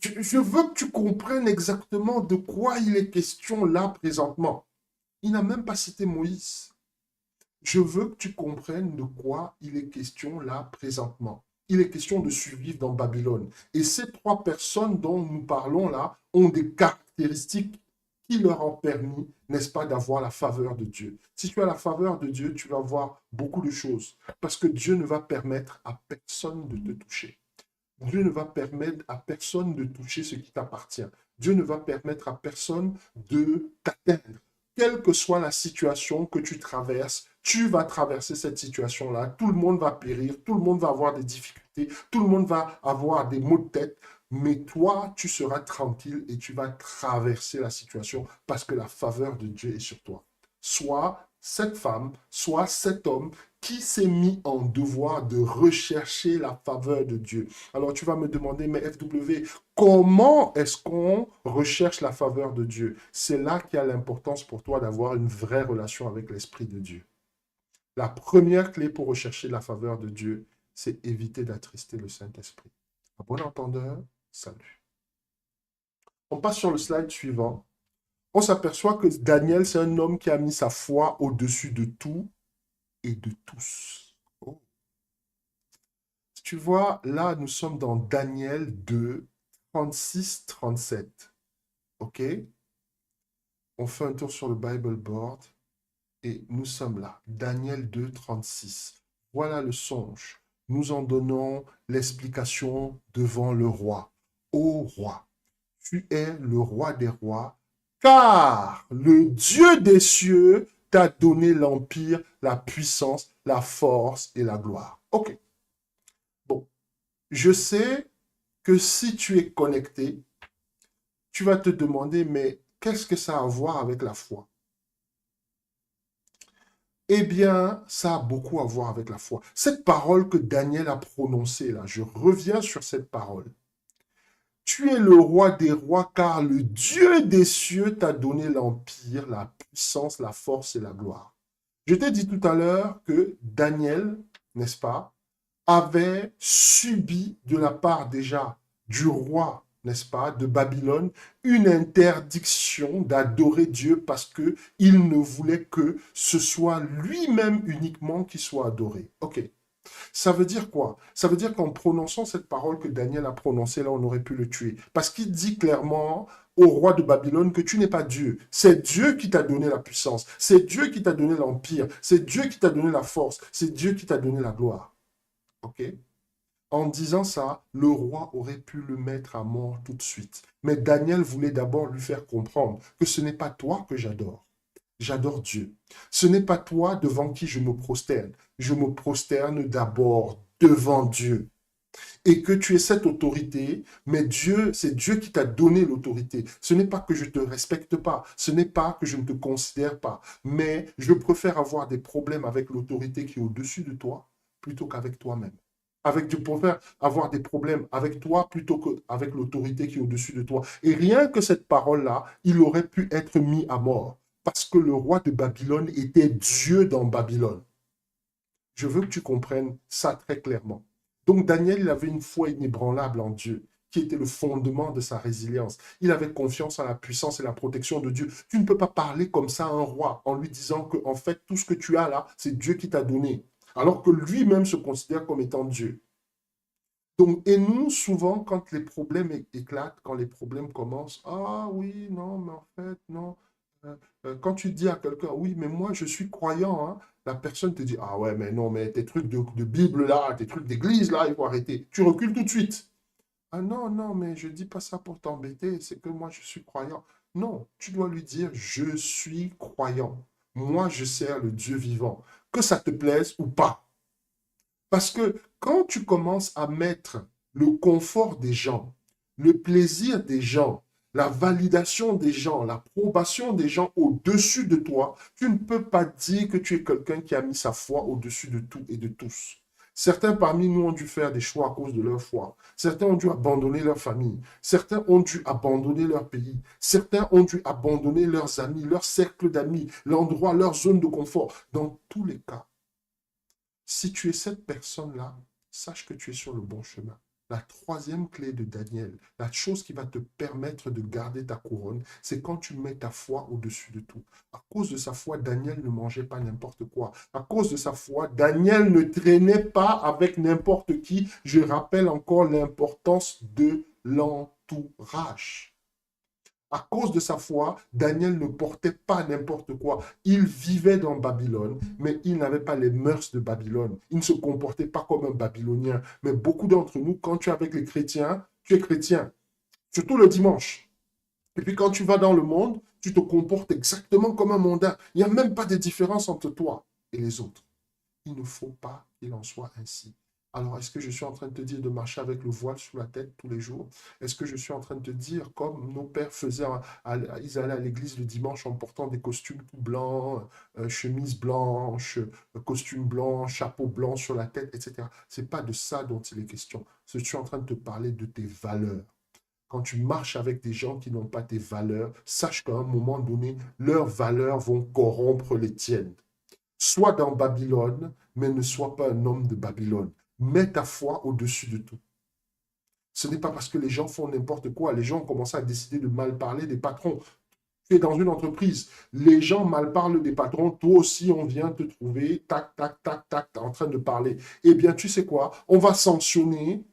Je veux que tu comprennes exactement de quoi il est question là présentement. Il n'a même pas cité Moïse. Je veux que tu comprennes de quoi il est question là présentement. Il est question de survivre dans Babylone. Et ces trois personnes dont nous parlons là ont des caractéristiques qui leur ont permis, n'est-ce pas, d'avoir la faveur de Dieu. Si tu as la faveur de Dieu, tu vas voir beaucoup de choses. Parce que Dieu ne va permettre à personne de te toucher. Dieu ne va permettre à personne de toucher ce qui t'appartient. Dieu ne va permettre à personne de t'atteindre. Quelle que soit la situation que tu traverses, tu vas traverser cette situation-là. Tout le monde va périr, tout le monde va avoir des difficultés, tout le monde va avoir des maux de tête. Mais toi, tu seras tranquille et tu vas traverser la situation parce que la faveur de Dieu est sur toi. Soit cette femme, soit cet homme qui s'est mis en devoir de rechercher la faveur de Dieu. Alors tu vas me demander, mais FW, comment est-ce qu'on recherche la faveur de Dieu? C'est là qu'il y a l'importance pour toi d'avoir une vraie relation avec l'Esprit de Dieu. La première clé pour rechercher la faveur de Dieu, c'est éviter d'attrister le Saint-Esprit. À bon entendeur, salut. On passe sur le slide suivant. On s'aperçoit que Daniel, c'est un homme qui a mis sa foi au-dessus de tout et de tous. Oh. Tu vois, là, nous sommes dans Daniel 2, 36-37. OK? On fait un tour sur le Bible Board et nous sommes là. Daniel 2, 36. Voilà le songe. Nous en donnons l'explication devant le roi. Ô roi, tu es le roi des rois, car le Dieu des cieux t'a donné l'empire, la puissance, la force et la gloire. OK. Bon, je sais que si tu es connecté, tu vas te demander, mais qu'est-ce que ça a à voir avec la foi? Eh bien, ça a beaucoup à voir avec la foi. Cette parole que Daniel a prononcée, là, je reviens sur cette parole. Tu es le roi des rois, car le Dieu des cieux t'a donné l'empire, la puissance, la force et la gloire. Je t'ai dit tout à l'heure que Daniel, n'est-ce pas, avait subi de la part déjà du roi, n'est-ce pas, de Babylone, une interdiction d'adorer Dieu parce qu'il ne voulait que ce soit lui-même uniquement qui soit adoré. Ok. Ça veut dire quoi? Ça veut dire qu'en prononçant cette parole que Daniel a prononcée, là, on aurait pu le tuer. Parce qu'il dit clairement au roi de Babylone que tu n'es pas Dieu. C'est Dieu qui t'a donné la puissance. C'est Dieu qui t'a donné l'empire. C'est Dieu qui t'a donné la force. C'est Dieu qui t'a donné la gloire. OK? En disant ça, le roi aurait pu le mettre à mort tout de suite. Mais Daniel voulait d'abord lui faire comprendre que ce n'est pas toi que j'adore. J'adore Dieu. Ce n'est pas toi devant qui je me prosterne. Je me prosterne d'abord devant Dieu. Et que tu aies cette autorité, mais Dieu, c'est Dieu qui t'a donné l'autorité. Ce n'est pas que je ne te respecte pas, ce n'est pas que je ne te considère pas, mais je préfère avoir des problèmes avec l'autorité qui est au-dessus de toi plutôt qu'avec toi-même. Je préfère avoir des problèmes avec toi plutôt qu'avec l'autorité qui est au-dessus de toi. Et rien que cette parole-là, il aurait pu être mis à mort. Parce que le roi de Babylone était Dieu dans Babylone. Je veux que tu comprennes ça très clairement. Donc Daniel, il avait une foi inébranlable en Dieu, qui était le fondement de sa résilience. Il avait confiance en la puissance et la protection de Dieu. Tu ne peux pas parler comme ça à un roi en lui disant que, en fait, tout ce que tu as là, c'est Dieu qui t'a donné. Alors que lui-même se considère comme étant Dieu. Donc, et nous, souvent, quand les problèmes éclatent, quand les problèmes commencent, ah oui, non, mais en fait, non. Quand tu dis à quelqu'un, oui, mais moi, je suis croyant, hein, la personne te dit, ah ouais, mais non, mais tes trucs de Bible là, tes trucs d'église là, il faut arrêter. Tu recules tout de suite. Ah non, non, mais je dis pas ça pour t'embêter, c'est que moi, je suis croyant. Non, tu dois lui dire, je suis croyant. Moi, je sers le Dieu vivant. Que ça te plaise ou pas. Parce que quand tu commences à mettre le confort des gens, le plaisir des gens, la validation des gens, l'approbation des gens au-dessus de toi, tu ne peux pas dire que tu es quelqu'un qui a mis sa foi au-dessus de tout et de tous. Certains parmi nous ont dû faire des choix à cause de leur foi. Certains ont dû abandonner leur famille. Certains ont dû abandonner leur pays. Certains ont dû abandonner leurs amis, leur cercle d'amis, l'endroit, leur zone de confort. Dans tous les cas, si tu es cette personne-là, sache que tu es sur le bon chemin. La troisième clé de Daniel, la chose qui va te permettre de garder ta couronne, c'est quand tu mets ta foi au-dessus de tout. À cause de sa foi, Daniel ne mangeait pas n'importe quoi. À cause de sa foi, Daniel ne traînait pas avec n'importe qui. Je rappelle encore l'importance de l'entourage. À cause de sa foi, Daniel ne portait pas n'importe quoi. Il vivait dans Babylone, mais il n'avait pas les mœurs de Babylone. Il ne se comportait pas comme un Babylonien. Mais beaucoup d'entre nous, quand tu es avec les chrétiens, tu es chrétien. Surtout le dimanche. Et puis quand tu vas dans le monde, tu te comportes exactement comme un mondain. Il n'y a même pas de différence entre toi et les autres. Il ne faut pas qu'il en soit ainsi. Alors, est-ce que je suis en train de te dire de marcher avec le voile sous la tête tous les jours? Est-ce que je suis en train de te dire, comme nos pères faisaient, ils allaient à l'église le dimanche en portant des costumes tout blancs, chemise blanche, costume blanc, chapeau blanc sur la tête, etc. C'est pas de ça dont il est question. Je suis en train de te parler de tes valeurs. Quand tu marches avec des gens qui n'ont pas tes valeurs, sache qu'à un moment donné, leurs valeurs vont corrompre les tiennes. Sois dans Babylone, mais ne sois pas un homme de Babylone. Mets ta foi au-dessus de tout. Ce n'est pas parce que les gens font n'importe quoi. Les gens ont commencé à décider de mal parler des patrons. Tu es dans une entreprise. Les gens mal parlent des patrons. Toi aussi, on vient te trouver, tac, tac, tac, tac, en train de parler. Eh bien, tu sais quoi? On va sanctionner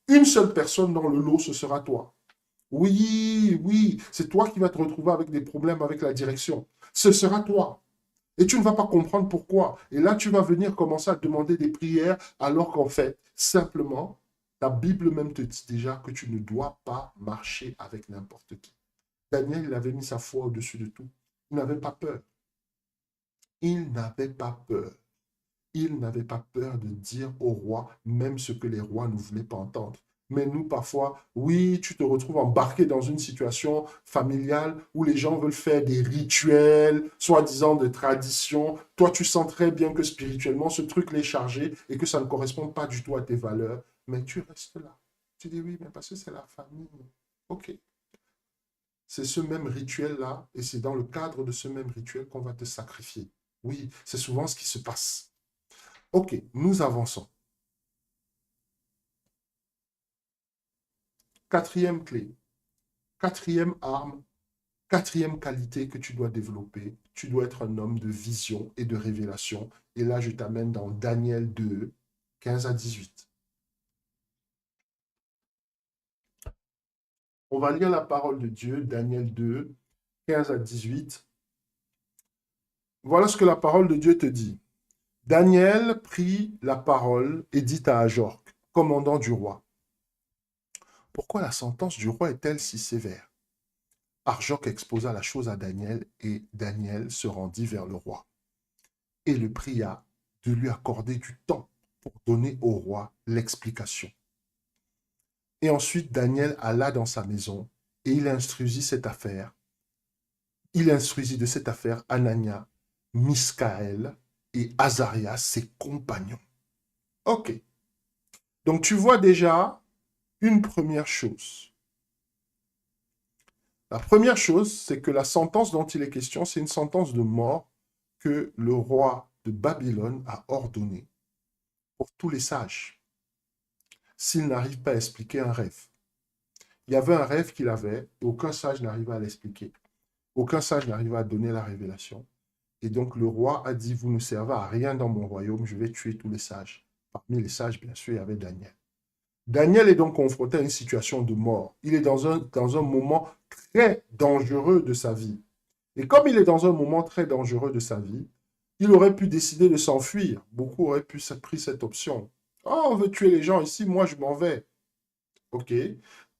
une seule personne dans le lot, ce sera toi. Oui, oui, c'est toi qui vas te retrouver avec des problèmes avec la direction. Ce sera toi. Et tu ne vas pas comprendre pourquoi. Et là, tu vas venir commencer à demander des prières alors qu'en fait, simplement, la Bible même te dit déjà que tu ne dois pas marcher avec n'importe qui. Daniel, il avait mis sa foi au-dessus de tout. Il n'avait pas peur. Il n'avait pas peur. Il n'avait pas peur de dire au roi même ce que les rois ne voulaient pas entendre. Mais nous, parfois, oui, tu te retrouves embarqué dans une situation familiale où les gens veulent faire des rituels, soi-disant de tradition. Toi, tu sens très bien que spirituellement, ce truc l'est chargé et que ça ne correspond pas du tout à tes valeurs. Mais tu restes là. Tu dis oui, mais parce que c'est la famille. OK. C'est ce même rituel-là et c'est dans le cadre de ce même rituel qu'on va te sacrifier. Oui, c'est souvent ce qui se passe. OK, nous avançons. Quatrième clé, quatrième arme, quatrième qualité que tu dois développer. Tu dois être un homme de vision et de révélation. Et là, je t'amène dans Daniel 2, 15 à 18. On va lire la parole de Dieu, Daniel 2, 15 à 18. Voilà ce que la parole de Dieu te dit. Daniel prit la parole et dit à Ajorc, commandant du roi, pourquoi la sentence du roi est-elle si sévère? Arjoc exposa la chose à Daniel et Daniel se rendit vers le roi et le pria de lui accorder du temps pour donner au roi l'explication. Et ensuite Daniel alla dans sa maison et il instruisit cette affaire. Il instruisit de cette affaire Anania, Miskaël et Azarias, ses compagnons. Ok. Donc tu vois déjà une première chose. La première chose, c'est que la sentence dont il est question, c'est une sentence de mort que le roi de Babylone a ordonnée pour tous les sages, s'ils n'arrivent pas à expliquer un rêve. Il y avait un rêve qu'il avait, et aucun sage n'arrivait à l'expliquer. Aucun sage n'arrivait à donner la révélation. Et donc le roi a dit, vous ne servez à rien dans mon royaume, je vais tuer tous les sages. Parmi les sages, bien sûr, il y avait Daniel. Daniel est donc confronté à une situation de mort. Il est dans un moment très dangereux de sa vie. Et comme il est dans un moment très dangereux de sa vie, il aurait pu décider de s'enfuir. Beaucoup auraient pu pris cette option. Oh, on veut tuer les gens ici, moi je m'en vais. OK.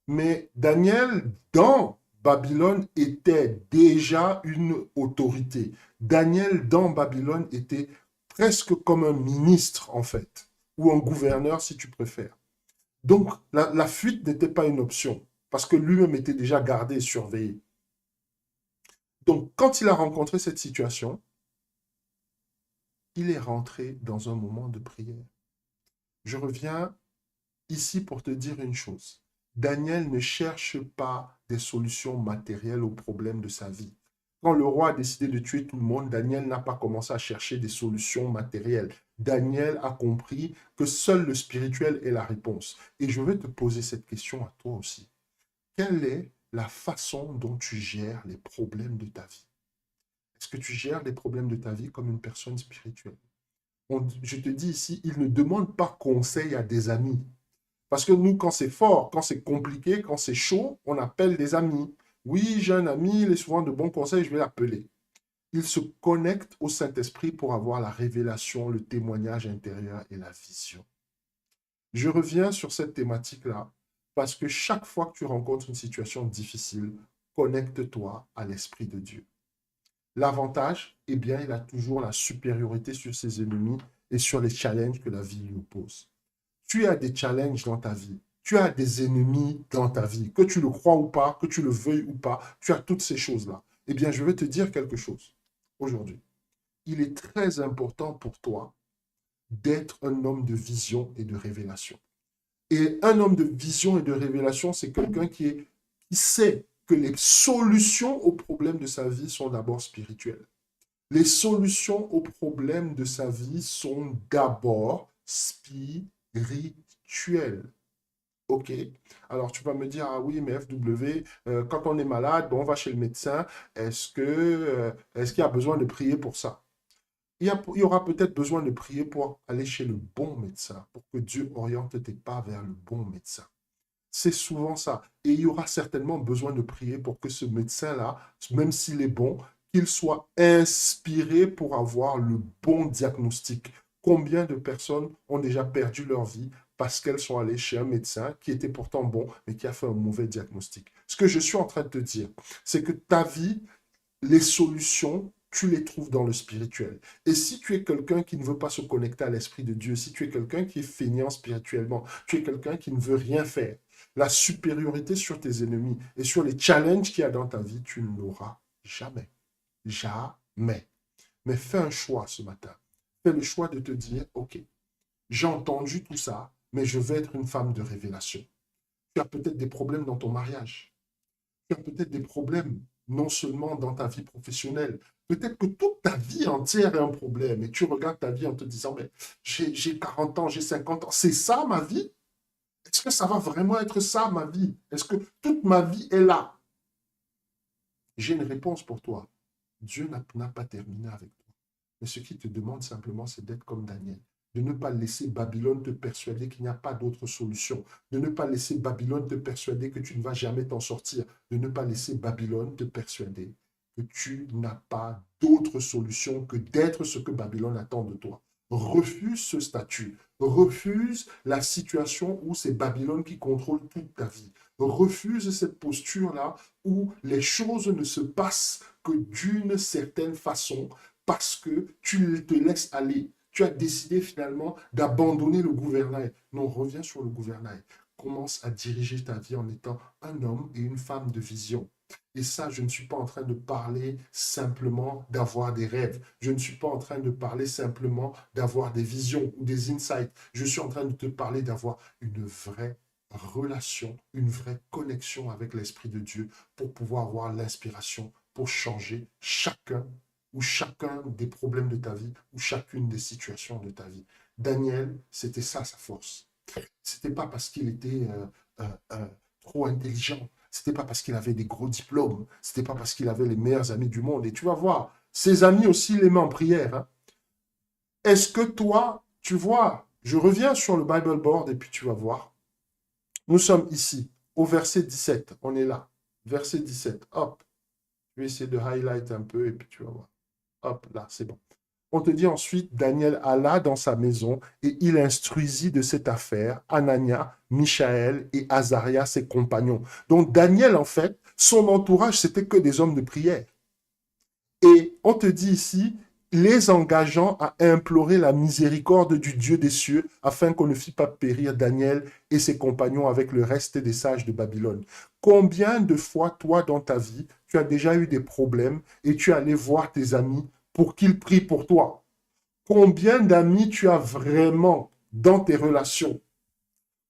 Mais Daniel, dans Babylone, était déjà une autorité. Daniel, dans Babylone, était presque comme un ministre, en fait, ou un gouverneur, si tu préfères. Donc, la fuite n'était pas une option, parce que lui-même était déjà gardé et surveillé. Donc, quand il a rencontré cette situation, il est rentré dans un moment de prière. Je reviens ici pour te dire une chose. Daniel ne cherche pas des solutions matérielles aux problèmes de sa vie. Quand le roi a décidé de tuer tout le monde, Daniel n'a pas commencé à chercher des solutions matérielles. Daniel a compris que seul le spirituel est la réponse. Et je vais te poser cette question à toi aussi. Quelle est la façon dont tu gères les problèmes de ta vie? Est-ce que tu gères les problèmes de ta vie comme une personne spirituelle? Je te dis ici, il ne demande pas conseil à des amis. Parce que nous, quand c'est fort, quand c'est compliqué, quand c'est chaud, on appelle des amis. Oui, j'ai un ami, il est souvent de bons conseils, je vais l'appeler. Il se connecte au Saint-Esprit pour avoir la révélation, le témoignage intérieur et la vision. Je reviens sur cette thématique-là parce que chaque fois que tu rencontres une situation difficile, connecte-toi à l'Esprit de Dieu. L'avantage, eh bien, il a toujours la supériorité sur ses ennemis et sur les challenges que la vie lui oppose. tu as des challenges dans ta vie, tu as des ennemis dans ta vie, que tu le crois ou pas, que tu le veuilles ou pas, tu as toutes ces choses-là. Eh bien, je vais te dire quelque chose aujourd'hui. Il est très important pour toi d'être un homme de vision et de révélation. Et un homme de vision et de révélation, c'est quelqu'un qui sait que les solutions aux problèmes de sa vie sont d'abord spirituelles. Les solutions aux problèmes de sa vie sont d'abord spirituelles. OK. Alors, tu vas me dire, ah oui, mais FW, quand on est malade, bon, on va chez le médecin. Est-ce qu'il y a besoin de prier pour ça? Il y aura peut-être besoin de prier pour aller chez le bon médecin, pour que Dieu oriente tes pas vers le bon médecin. C'est souvent ça. Et il y aura certainement besoin de prier pour que ce médecin-là, même s'il est bon, qu'il soit inspiré pour avoir le bon diagnostic. Combien de personnes ont déjà perdu leur vie parce qu'elles sont allées chez un médecin qui était pourtant bon, mais qui a fait un mauvais diagnostic? Ce que je suis en train de te dire, c'est que ta vie, les solutions, tu les trouves dans le spirituel. Et si tu es quelqu'un qui ne veut pas se connecter à l'Esprit de Dieu, si tu es quelqu'un qui est feignant spirituellement, tu es quelqu'un qui ne veut rien faire, la supériorité sur tes ennemis et sur les challenges qu'il y a dans ta vie, tu ne l'auras jamais. Jamais. Mais fais un choix ce matin. Fais le choix de te dire, OK, j'ai entendu tout ça, mais je vais être une femme de révélation. Tu as peut-être des problèmes dans ton mariage. Tu as peut-être des problèmes non seulement dans ta vie professionnelle. Peut-être que toute ta vie entière est un problème et tu regardes ta vie en te disant, mais j'ai 40 ans, j'ai 50 ans, c'est ça ma vie? Est-ce que ça va vraiment être ça ma vie? Est-ce que toute ma vie est là? J'ai une réponse pour toi. Dieu n'a pas terminé avec toi. Mais ce qu'il te demande simplement, c'est d'être comme Daniel. De ne pas laisser Babylone te persuader qu'il n'y a pas d'autre solution. De ne pas laisser Babylone te persuader que tu ne vas jamais t'en sortir. De ne pas laisser Babylone te persuader que tu n'as pas d'autre solution que d'être ce que Babylone attend de toi. Refuse ce statut. Refuse la situation où c'est Babylone qui contrôle toute ta vie. Refuse cette posture-là où les choses ne se passent que d'une certaine façon parce que tu te laisses aller. Tu as décidé finalement d'abandonner le gouvernail. Non, reviens sur le gouvernail. Commence à diriger ta vie en étant un homme et une femme de vision. Et ça, je ne suis pas en train de parler simplement d'avoir des rêves. Je ne suis pas en train de parler simplement d'avoir des visions ou des insights. Je suis en train de te parler d'avoir une vraie relation, une vraie connexion avec l'Esprit de Dieu pour pouvoir avoir l'inspiration pour changer chacun des problèmes de ta vie ou chacune des situations de ta vie. Daniel, c'était ça sa force. C'était pas parce qu'il était trop intelligent. C'était pas parce qu'il avait des gros diplômes. C'était pas parce qu'il avait les meilleurs amis du monde. Et tu vas voir, ses amis aussi les met en prière. Hein. Est-ce que toi, tu vois, je reviens sur le Bible board et puis tu vas voir. Nous sommes ici, au verset 17. On est là. Verset 17. Hop. Je vais essayer de highlight un peu et puis tu vas voir. Hop, là, c'est bon. On te dit ensuite, Daniel alla dans sa maison et il instruisit de cette affaire Anania, Michaël et Azaria, ses compagnons. Donc Daniel, en fait, son entourage, c'était que des hommes de prière. Et on te dit ici, les engageant à implorer la miséricorde du Dieu des cieux afin qu'on ne fît pas périr Daniel et ses compagnons avec le reste des sages de Babylone. Combien de fois, toi, dans ta vie, tu as déjà eu des problèmes et tu es allé voir tes amis pour qu'ils prient pour toi? Combien d'amis tu as vraiment dans tes relations?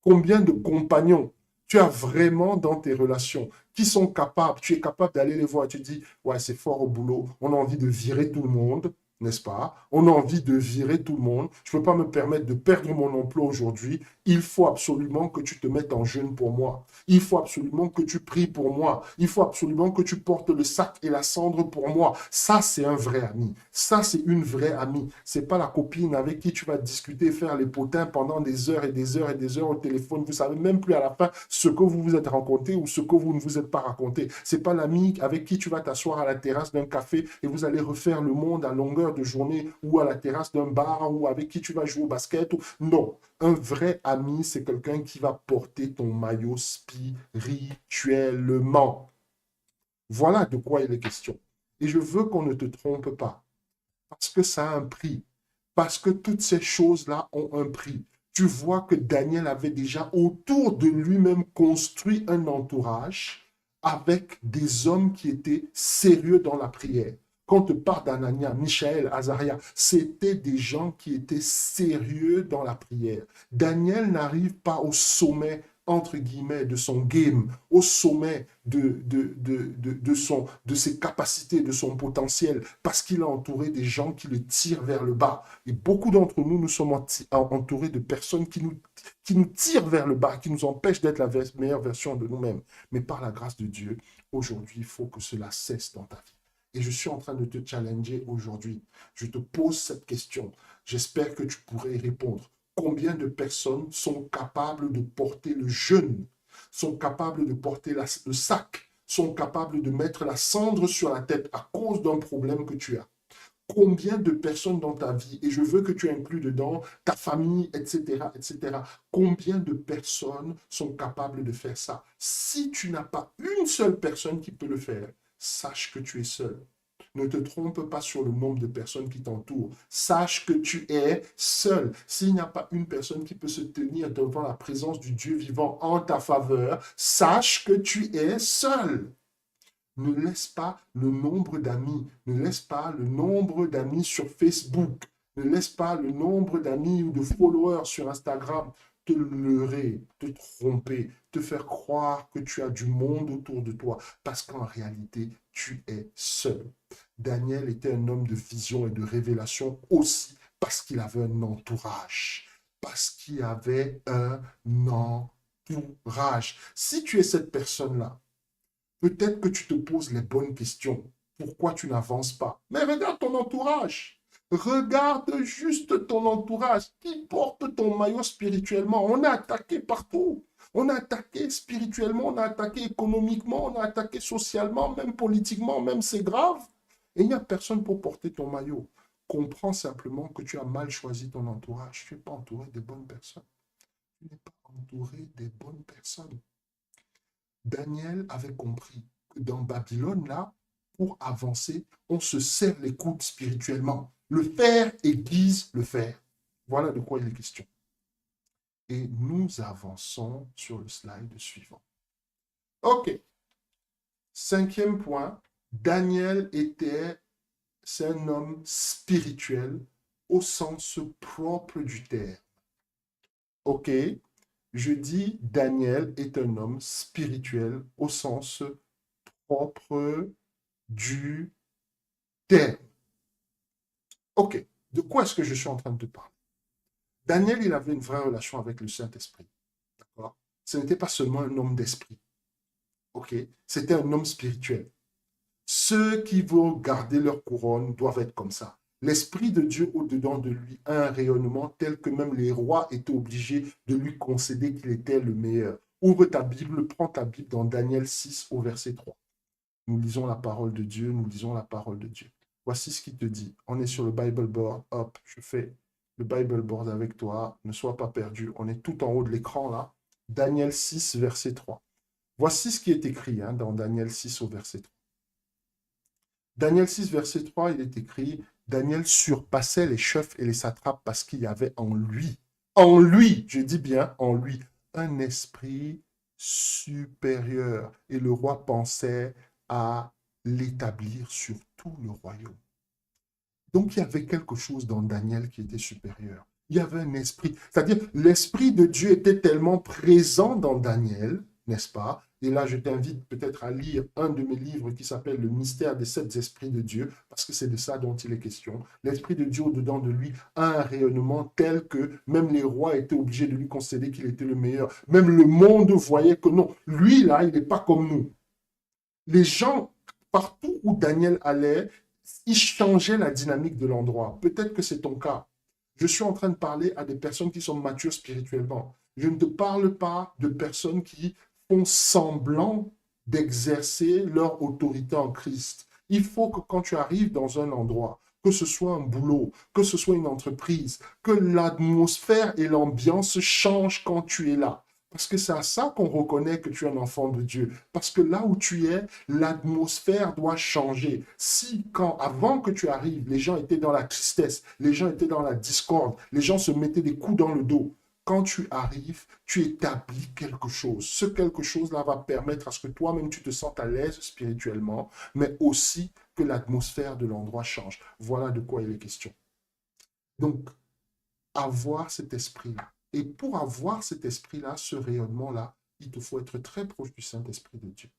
Combien de compagnons tu as vraiment dans tes relations qui sont capables, tu es capable d'aller les voir, tu dis, ouais, c'est fort au boulot, on a envie de virer tout le monde, n'est-ce pas? On a envie de virer tout le monde. Je ne peux pas me permettre de perdre mon emploi aujourd'hui. Il faut absolument que tu te mettes en jeûne pour moi. Il faut absolument que tu pries pour moi. Il faut absolument que tu portes le sac et la cendre pour moi. Ça, c'est un vrai ami. Ça, c'est une vraie amie. Ce n'est pas la copine avec qui tu vas discuter, faire les potins pendant des heures et des heures et des heures au téléphone. Vous ne savez même plus à la fin ce que vous vous êtes rencontré ou ce que vous ne vous êtes pas raconté. Ce n'est pas l'ami avec qui tu vas t'asseoir à la terrasse d'un café et vous allez refaire le monde à longueur de journée ou à la terrasse d'un bar ou avec qui tu vas jouer au basket. Non, un vrai ami, c'est quelqu'un qui va porter ton maillot spirituellement. Voilà de quoi il est question. Et je veux qu'on ne te trompe pas, parce que ça a un prix, parce que toutes ces choses-là ont un prix. tu vois que Daniel avait déjà autour de lui-même construit un entourage avec des hommes qui étaient sérieux dans la prière. Quand on te parle d'Anania, Michaël, Azaria, c'était des gens qui étaient sérieux dans la prière. Daniel n'arrive pas au sommet, entre guillemets, de son game, au sommet de ses capacités, de son potentiel, parce qu'il est entouré des gens qui le tirent vers le bas. Et beaucoup d'entre nous, nous sommes entourés de personnes qui nous tirent vers le bas, qui nous empêchent d'être la meilleure version de nous-mêmes. Mais par la grâce de Dieu, aujourd'hui, il faut que cela cesse dans ta vie. Et je suis en train de te challenger aujourd'hui. Je te pose cette question. J'espère que tu pourrais y répondre. Combien de personnes sont capables de porter le jeûne, sont capables de porter le sac, sont capables de mettre la cendre sur la tête à cause d'un problème que tu as? Combien de personnes dans ta vie, et je veux que tu inclues dedans ta famille, etc., etc., combien de personnes sont capables de faire ça? Si tu n'as pas une seule personne qui peut le faire, sache que tu es seul. Ne te trompe pas sur le nombre de personnes qui t'entourent. Sache que tu es seul. S'il n'y a pas une personne qui peut se tenir devant la présence du Dieu vivant en ta faveur, sache que tu es seul. Ne laisse pas le nombre d'amis, ne laisse pas le nombre d'amis sur Facebook, ne laisse pas le nombre d'amis ou de followers sur Instagram te leurrer, te tromper, te faire croire que tu as du monde autour de toi, parce qu'en réalité, tu es seul. Daniel était un homme de vision et de révélation aussi parce qu'il avait un entourage, parce qu'il avait un entourage. Si tu es cette personne-là, peut-être que tu te poses les bonnes questions. Pourquoi tu n'avances pas? Mais regarde ton entourage. Regarde juste ton entourage. Qui porte ton maillot spirituellement? On a attaqué partout. On a attaqué spirituellement, on a attaqué économiquement, on a attaqué socialement, même politiquement, même c'est grave. Et il n'y a personne pour porter ton maillot. Comprends simplement que tu as mal choisi ton entourage. Tu n'es pas entouré des bonnes personnes. Tu n'es pas entouré des bonnes personnes. Daniel avait compris que dans Babylone, là, pour avancer, on se serre les coudes spirituellement. Le fer aiguise le fer. Voilà de quoi il est question. Et nous avançons sur le slide suivant. OK. 5e point, Daniel c'est un homme spirituel au sens propre du terme. OK. Je dis Daniel est un homme spirituel au sens propre du terme. OK. De quoi est-ce que je suis en train de te parler? Daniel, il avait une vraie relation avec le Saint-Esprit. D'accord? Ce n'était pas seulement un homme d'esprit. OK? C'était un homme spirituel. Ceux qui vont garder leur couronne doivent être comme ça. L'Esprit de Dieu au-dedans de lui a un rayonnement tel que même les rois étaient obligés de lui concéder qu'il était le meilleur. Ouvre ta Bible, prends ta Bible dans Daniel 6 au verset 3. Nous lisons la parole de Dieu, nous lisons la parole de Dieu. Voici ce qu'il te dit. On est sur le Bible board. Hop, je fais le Bible board avec toi. Ne sois pas perdu. On est tout en haut de l'écran là. Daniel 6, verset 3. Voici ce qui est écrit dans Daniel 6 au verset 3. Daniel 6, verset 3, il est écrit, Daniel surpassait les chefs et les satrapes parce qu'il y avait en lui, je dis bien en lui, un esprit supérieur. Et le roi pensait à l'établir sur tout le royaume. Donc il y avait quelque chose dans Daniel qui était supérieur. Il y avait un esprit, c'est-à-dire l'esprit de Dieu était tellement présent dans Daniel, n'est-ce pas? Et là, je t'invite peut-être à lire un de mes livres qui s'appelle Le mystère des 7 esprits de Dieu, parce que c'est de ça dont il est question. L'esprit de Dieu au-dedans de lui a un rayonnement tel que même les rois étaient obligés de lui concéder qu'il était le meilleur. Même le monde voyait que non, lui là, il n'est pas comme nous. Les gens, partout où Daniel allait, il changeait la dynamique de l'endroit. Peut-être que c'est ton cas. Je suis en train de parler à des personnes qui sont matures spirituellement. Je ne te parle pas de personnes qui font semblant d'exercer leur autorité en Christ. Il faut que quand tu arrives dans un endroit, que ce soit un boulot, que ce soit une entreprise, que l'atmosphère et l'ambiance changent quand tu es là. Parce que c'est à ça qu'on reconnaît que tu es un enfant de Dieu. Parce que là où tu es, l'atmosphère doit changer. Si, avant que tu arrives, les gens étaient dans la tristesse, les gens étaient dans la discorde, les gens se mettaient des coups dans le dos, quand tu arrives, tu établis quelque chose. Ce quelque chose-là va permettre à ce que toi-même tu te sentes à l'aise spirituellement, mais aussi que l'atmosphère de l'endroit change. Voilà de quoi il est question. Donc, avoir cet esprit-là. Et pour avoir cet esprit-là, ce rayonnement-là, il te faut être très proche du Saint-Esprit de Dieu.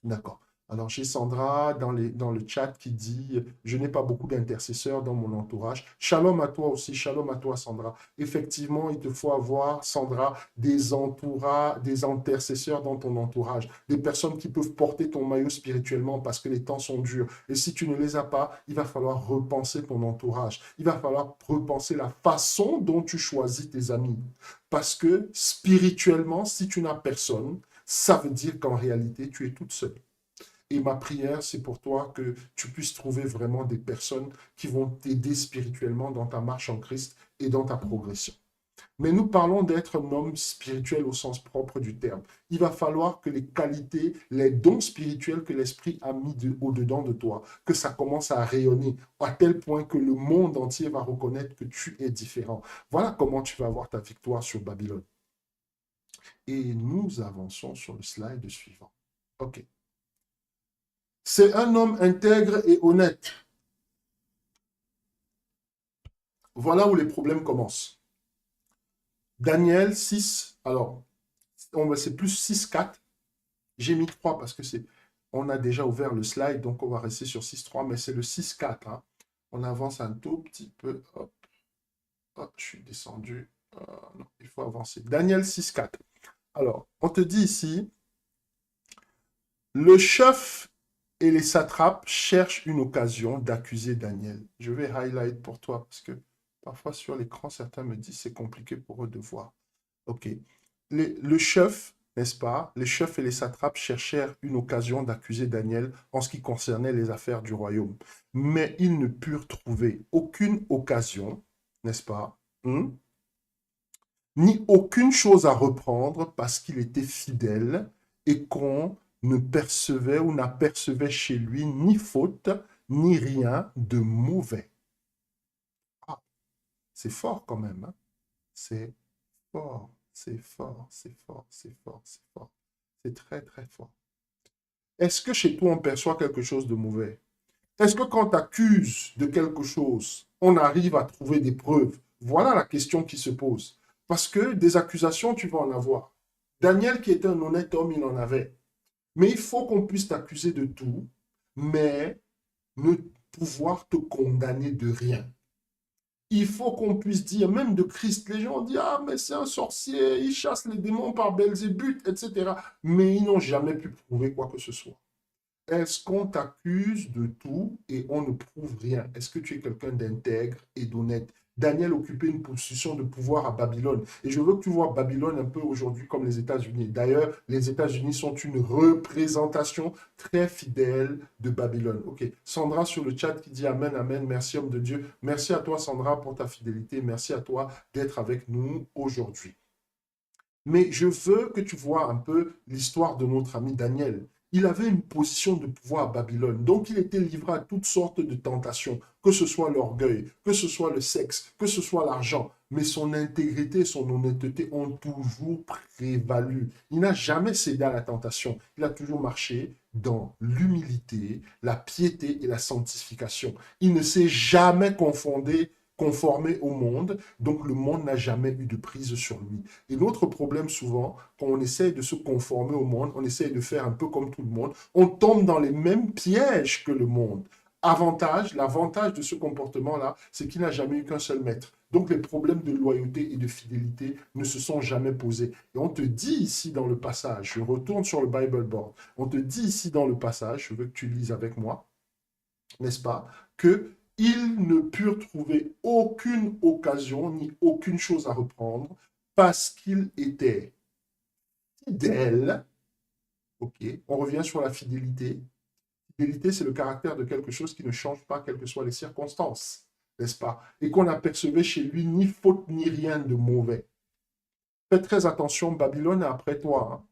D'accord. Alors, j'ai Sandra dans le chat qui dit, je n'ai pas beaucoup d'intercesseurs dans mon entourage. Shalom à toi aussi, shalom à toi, Sandra. Effectivement, il te faut avoir, Sandra, des intercesseurs dans ton entourage, des personnes qui peuvent porter ton maillot spirituellement parce que les temps sont durs. Et si tu ne les as pas, il va falloir repenser ton entourage. Il va falloir repenser la façon dont tu choisis tes amis. Parce que spirituellement, si tu n'as personne, ça veut dire qu'en réalité, tu es toute seule. Et ma prière, c'est pour toi que tu puisses trouver vraiment des personnes qui vont t'aider spirituellement dans ta marche en Christ et dans ta progression. Mais nous parlons d'être un homme spirituel au sens propre du terme. Il va falloir que les qualités, les dons spirituels que l'Esprit a mis au-dedans de toi, que ça commence à rayonner à tel point que le monde entier va reconnaître que tu es différent. Voilà comment tu vas avoir ta victoire sur Babylone. Et nous avançons sur le slide suivant. OK. C'est un homme intègre et honnête. Voilà où les problèmes commencent. Daniel 6, alors, c'est plus 6,4. J'ai mis 3 parce que on a déjà ouvert le slide, donc on va rester sur 6,3, mais c'est le 6,4. Hein. On avance un tout petit peu. Hop, hop, je suis descendu. Non, il faut avancer. Daniel 6,4. Alors, on te dit ici, le chef et les satrapes cherchent une occasion d'accuser Daniel. Je vais highlight pour toi parce que parfois sur l'écran, certains me disent c'est compliqué pour eux de voir. OK. Le chef, n'est-ce pas? Les chefs et les satrapes cherchèrent une occasion d'accuser Daniel en ce qui concernait les affaires du royaume. Mais ils ne purent trouver aucune occasion, n'est-ce pas? Ni aucune chose à reprendre parce qu'il était fidèle et qu'on ne percevait ou n'apercevait chez lui ni faute, ni rien de mauvais. Ah, c'est fort quand même. Hein? C'est fort, c'est fort, c'est fort, c'est fort, c'est fort. C'est très, très fort. Est-ce que chez toi, on perçoit quelque chose de mauvais? Est-ce que quand tu accuses de quelque chose, on arrive à trouver des preuves? Voilà la question qui se pose. Parce que des accusations, tu vas en avoir. Daniel, qui était un honnête homme, il en avait. Mais il faut qu'on puisse t'accuser de tout, mais ne pouvoir te condamner de rien. Il faut qu'on puisse dire, même de Christ, les gens disent, ah, mais c'est un sorcier, il chasse les démons par Belzébuth, etc. Mais ils n'ont jamais pu prouver quoi que ce soit. Est-ce qu'on t'accuse de tout et on ne prouve rien? Est-ce que tu es quelqu'un d'intègre et d'honnête? Daniel occupait une position de pouvoir à Babylone. Et je veux que tu vois Babylone un peu aujourd'hui comme les États-Unis. D'ailleurs, les États-Unis sont une représentation très fidèle de Babylone. OK. Sandra sur le chat qui dit Amen, Amen. Merci, homme de Dieu. Merci à toi, Sandra, pour ta fidélité. Merci à toi d'être avec nous aujourd'hui. Mais je veux que tu vois un peu l'histoire de notre ami Daniel. Il avait une position de pouvoir à Babylone, donc il était livré à toutes sortes de tentations, que ce soit l'orgueil, que ce soit le sexe, que ce soit l'argent. Mais son intégrité et son honnêteté ont toujours prévalu. Il n'a jamais cédé à la tentation. Il a toujours marché dans l'humilité, la piété et la sanctification. Il ne s'est jamais conformé au monde, donc le monde n'a jamais eu de prise sur lui. Et l'autre problème souvent, quand on essaye de se conformer au monde, on essaye de faire un peu comme tout le monde, on tombe dans les mêmes pièges que le monde. L'avantage de ce comportement-là, c'est qu'il n'a jamais eu qu'un seul maître. Donc les problèmes de loyauté et de fidélité ne se sont jamais posés. Et on te dit ici dans le passage, je retourne sur le Bible Board, on te dit ici dans le passage, je veux que tu lises avec moi, n'est-ce pas, que ils ne purent trouver aucune occasion ni aucune chose à reprendre parce qu'ils étaient fidèles. Ok, on revient sur la fidélité. Fidélité, c'est le caractère de quelque chose qui ne change pas, quelles que soient les circonstances, n'est-ce pas? Et qu'on n'apercevait chez lui ni faute ni rien de mauvais. Fais très attention, Babylone est après toi. Hein.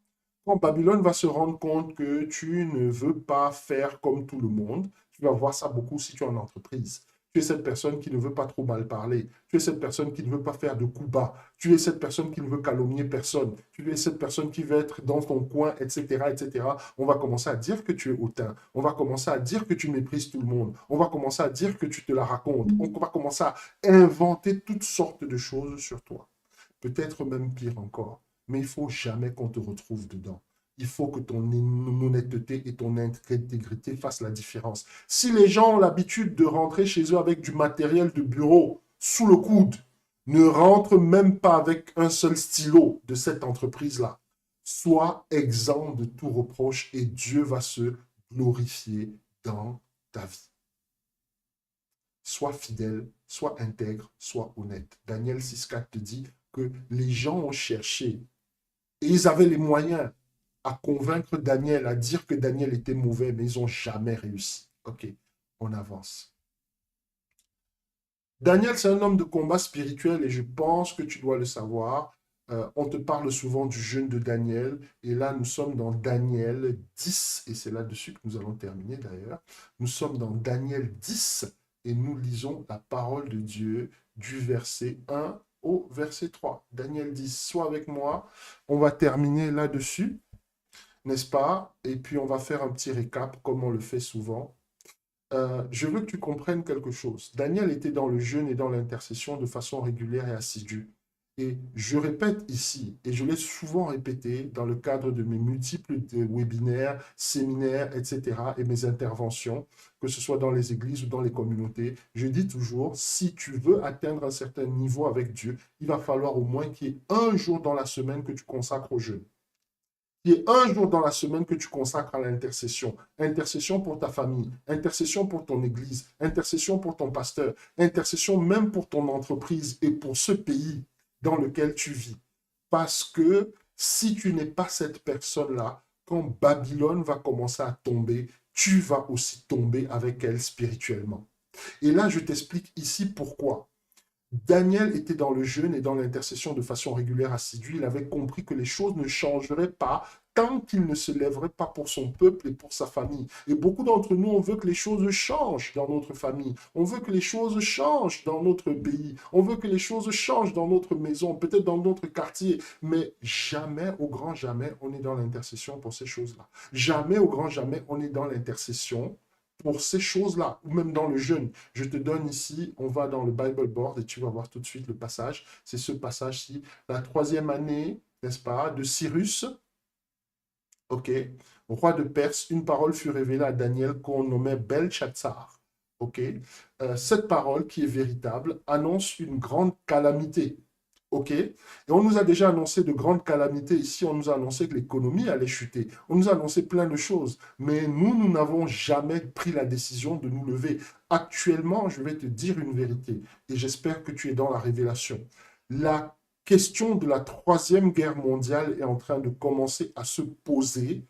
Quand Babylone va se rendre compte que tu ne veux pas faire comme tout le monde, tu vas voir ça beaucoup si tu es en entreprise. Tu es cette personne qui ne veut pas trop mal parler. Tu es cette personne qui ne veut pas faire de coups bas. Tu es cette personne qui ne veut calomnier personne. Tu es cette personne qui veut être dans ton coin, etc., etc. On va commencer à dire que tu es hautain. On va commencer à dire que tu méprises tout le monde. On va commencer à dire que tu te la racontes. On va commencer à inventer toutes sortes de choses sur toi. Peut-être même pire encore. Mais il faut jamais qu'on te retrouve dedans. Il faut que ton honnêteté et ton intégrité fassent la différence. Si les gens ont l'habitude de rentrer chez eux avec du matériel de bureau sous le coude, ne rentre même pas avec un seul stylo de cette entreprise-là. Sois exempt de tout reproche et Dieu va se glorifier dans ta vie. Sois fidèle, sois intègre, sois honnête. Daniel 6,4 te dit que les gens ont cherché et ils avaient les moyens à convaincre Daniel, à dire que Daniel était mauvais, mais ils n'ont jamais réussi. Ok, on avance. Daniel, c'est un homme de combat spirituel et je pense que tu dois le savoir. On te parle souvent du jeûne de Daniel et là, nous sommes dans Daniel 10 et c'est là-dessus que nous allons terminer d'ailleurs. Nous sommes dans Daniel 10 et nous lisons la parole de Dieu du verset 1 au verset 3. Daniel 10, sois avec moi. On va terminer là-dessus, n'est-ce pas? Et puis on va faire un petit récap comme on le fait souvent. Je veux que tu comprennes quelque chose. Daniel était dans le jeûne et dans l'intercession de façon régulière et assidue. Et je répète ici, et je l'ai souvent répété dans le cadre de mes multiples webinaires, séminaires, etc., et mes interventions, que ce soit dans les églises ou dans les communautés, je dis toujours, si tu veux atteindre un certain niveau avec Dieu, il va falloir au moins qu'il y ait un jour dans la semaine que tu consacres au jeûne. Il y a un jour dans la semaine que tu consacres à l'intercession. Intercession pour ta famille, intercession pour ton église, intercession pour ton pasteur, intercession même pour ton entreprise et pour ce pays dans lequel tu vis. Parce que si tu n'es pas cette personne-là, quand Babylone va commencer à tomber, tu vas aussi tomber avec elle spirituellement. Et là, je t'explique ici pourquoi. Daniel était dans le jeûne et dans l'intercession de façon régulière, assidue. Il avait compris que les choses ne changeraient pas tant qu'il ne se lèverait pas pour son peuple et pour sa famille. Et beaucoup d'entre nous, on veut que les choses changent dans notre famille. On veut que les choses changent dans notre pays. On veut que les choses changent dans notre maison, peut-être dans notre quartier. Mais jamais, au grand jamais, on est dans l'intercession pour ces choses-là. Jamais, au grand jamais, on est dans l'intercession pour ces choses-là, ou même dans le jeûne. Je te donne ici, on va dans le Bible Board et tu vas voir tout de suite le passage. C'est ce passage-ci, la 3e année, n'est-ce pas, de Cyrus, ok, roi de Perse, une parole fut révélée à Daniel qu'on nommait Belshazzar. Ok, cette parole qui est véritable annonce une grande calamité. OK? Et on nous a déjà annoncé de grandes calamités ici. On nous a annoncé que l'économie allait chuter. On nous a annoncé plein de choses. Mais nous n'avons jamais pris la décision de nous lever. Actuellement, je vais te dire une vérité. Et j'espère que tu es dans la révélation. La question de la 3e guerre mondiale est en train de commencer à se poser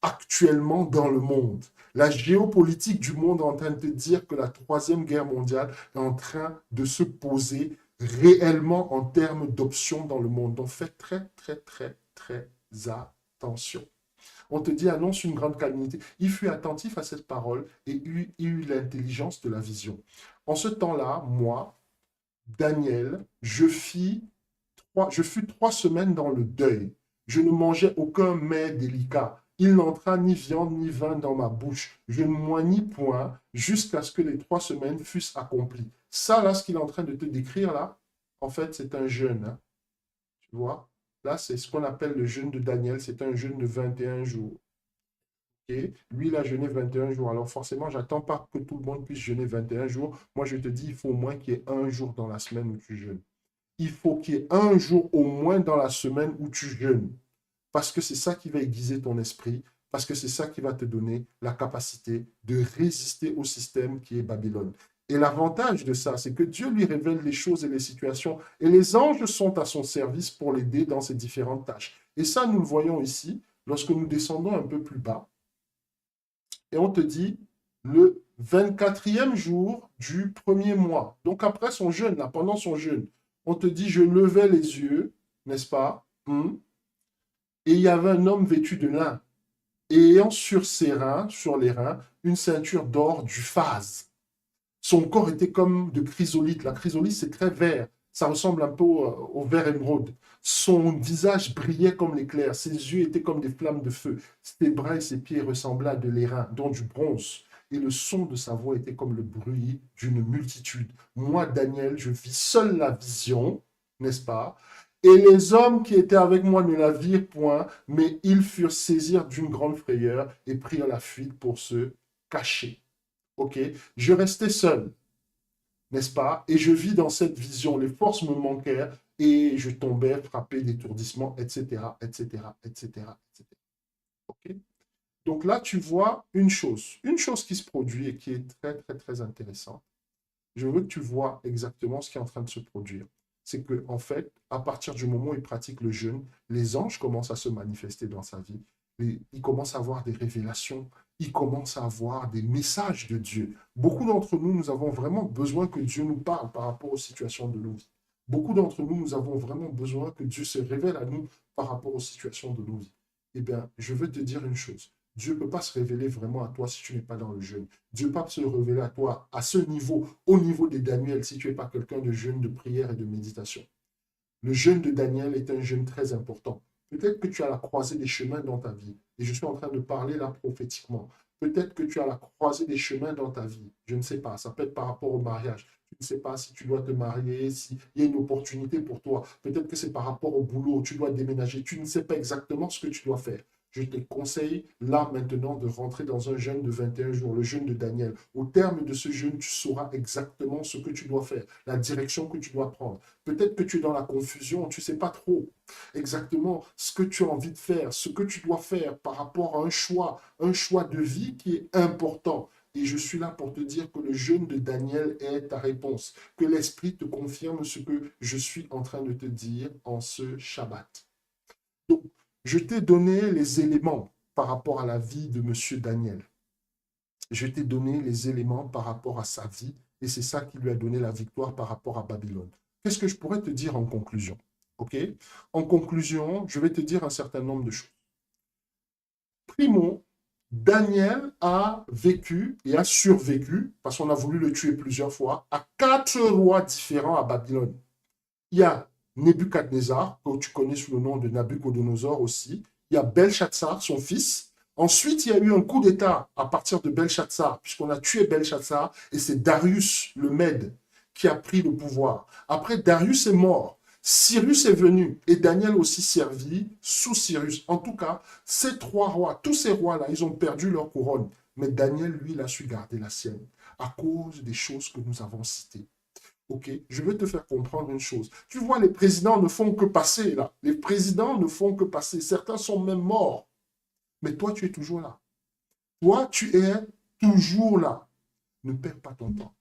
actuellement dans le monde. La géopolitique du monde est en train de te dire que la 3e guerre mondiale est en train de se poser réellement en termes d'options dans le monde. Donc fais très, très, très, très attention. On te dit, annonce une grande calamité. Il fut attentif à cette parole et eut l'intelligence de la vision. En ce temps-là, moi, Daniel, je fus 3 semaines dans le deuil. Je ne mangeais aucun mets délicat. Il n'entra ni viande ni vin dans ma bouche. Je ne moignis point jusqu'à ce que les 3 semaines fussent accomplies. Ça, là, ce qu'il est en train de te décrire, là, en fait, c'est un jeûne. Hein. Tu vois? Là, c'est ce qu'on appelle le jeûne de Daniel. C'est un jeûne de 21 jours. Okay? Lui, il a jeûné 21 jours. Alors, forcément, j'attends pas que tout le monde puisse jeûner 21 jours. Moi, je te dis, il faut au moins qu'il y ait un jour dans la semaine où tu jeûnes. Il faut qu'il y ait un jour au moins dans la semaine où tu jeûnes. Parce que c'est ça qui va aiguiser ton esprit, parce que c'est ça qui va te donner la capacité de résister au système qui est Babylone. Et l'avantage de ça, c'est que Dieu lui révèle les choses et les situations, et les anges sont à son service pour l'aider dans ses différentes tâches. Et ça, nous le voyons ici, lorsque nous descendons un peu plus bas, et on te dit le 24e jour du 1er mois. Donc après son jeûne, là, pendant son jeûne, on te dit, je levais les yeux, n'est-ce pas? Et il y avait un homme vêtu de lin, et ayant sur ses reins, sur les reins, une ceinture d'or du phase. Son corps était comme de chrysolite. La chrysolite, c'est très vert. Ça ressemble un peu au vert émeraude. Son visage brillait comme l'éclair. Ses yeux étaient comme des flammes de feu. Ses bras et ses pieds ressemblaient à de l'airain, dont du bronze. Et le son de sa voix était comme le bruit d'une multitude. Moi, Daniel, je vis seul la vision, n'est-ce pas? Et les hommes qui étaient avec moi ne la virent point, mais ils furent saisis d'une grande frayeur et prirent la fuite pour se cacher. Ok, je restais seul, n'est-ce pas? Et je vis dans cette vision. Les forces me manquèrent et je tombais frappé d'étourdissement, etc., etc., etc., etc. Ok? Donc là, tu vois une chose qui se produit et qui est très, très, très intéressante. Je veux que tu vois exactement ce qui est en train de se produire. C'est que, en fait, à partir du moment où il pratique le jeûne, les anges commencent à se manifester dans sa vie. Il commence à avoir des révélations. Il commence à avoir des messages de Dieu. Beaucoup d'entre nous, nous avons vraiment besoin que Dieu nous parle par rapport aux situations de nos vies. Beaucoup d'entre nous, nous avons vraiment besoin que Dieu se révèle à nous par rapport aux situations de nos vies. Eh bien, je veux te dire une chose. Dieu ne peut pas se révéler vraiment à toi si tu n'es pas dans le jeûne. Dieu ne peut pas se révéler à toi à ce niveau, au niveau de Daniel, si tu n'es pas quelqu'un de jeûne, de prière et de méditation. Le jeûne de Daniel est un jeûne très important. Peut-être que tu as la croisée des chemins dans ta vie. Et je suis en train de parler là prophétiquement. Peut-être que tu as la croisée des chemins dans ta vie. Je ne sais pas. Ça peut être par rapport au mariage. Tu ne sais pas si tu dois te marier, s'il y a une opportunité pour toi. Peut-être que c'est par rapport au boulot. Tu dois déménager. Tu ne sais pas exactement ce que tu dois faire. Je te conseille là maintenant de rentrer dans un jeûne de 21 jours, le jeûne de Daniel. Au terme de ce jeûne, tu sauras exactement ce que tu dois faire, la direction que tu dois prendre. Peut-être que tu es dans la confusion, tu ne sais pas trop exactement ce que tu as envie de faire, ce que tu dois faire par rapport à un choix de vie qui est important. Et je suis là pour te dire que le jeûne de Daniel est ta réponse, que l'Esprit te confirme ce que je suis en train de te dire en ce Shabbat. Donc, je t'ai donné les éléments par rapport à la vie de M. Daniel. Je t'ai donné les éléments par rapport à sa vie et c'est ça qui lui a donné la victoire par rapport à Babylone. Qu'est-ce que je pourrais te dire en conclusion? Ok? En conclusion, je vais te dire un certain nombre de choses. Primo, Daniel a vécu et a survécu, parce qu'on a voulu le tuer plusieurs fois, à 4 rois différents à Babylone. Il y a Nebuchadnezzar, que tu connais sous le nom de Nabucodonosor aussi. Il y a Belshazzar, son fils. Ensuite, il y a eu un coup d'État à partir de Belshazzar, puisqu'on a tué Belshazzar, et c'est Darius le Mède qui a pris le pouvoir. Après, Darius est mort. Cyrus est venu et Daniel aussi servi sous Cyrus. En tout cas, ces 3 rois, tous ces rois-là, ils ont perdu leur couronne. Mais Daniel, lui, il a su garder la sienne à cause des choses que nous avons citées. Ok, je veux te faire comprendre une chose. Tu vois, les présidents ne font que passer là. Les présidents ne font que passer. Certains sont même morts. Mais toi, tu es toujours là. Toi, tu es toujours là. Ne perds pas ton temps.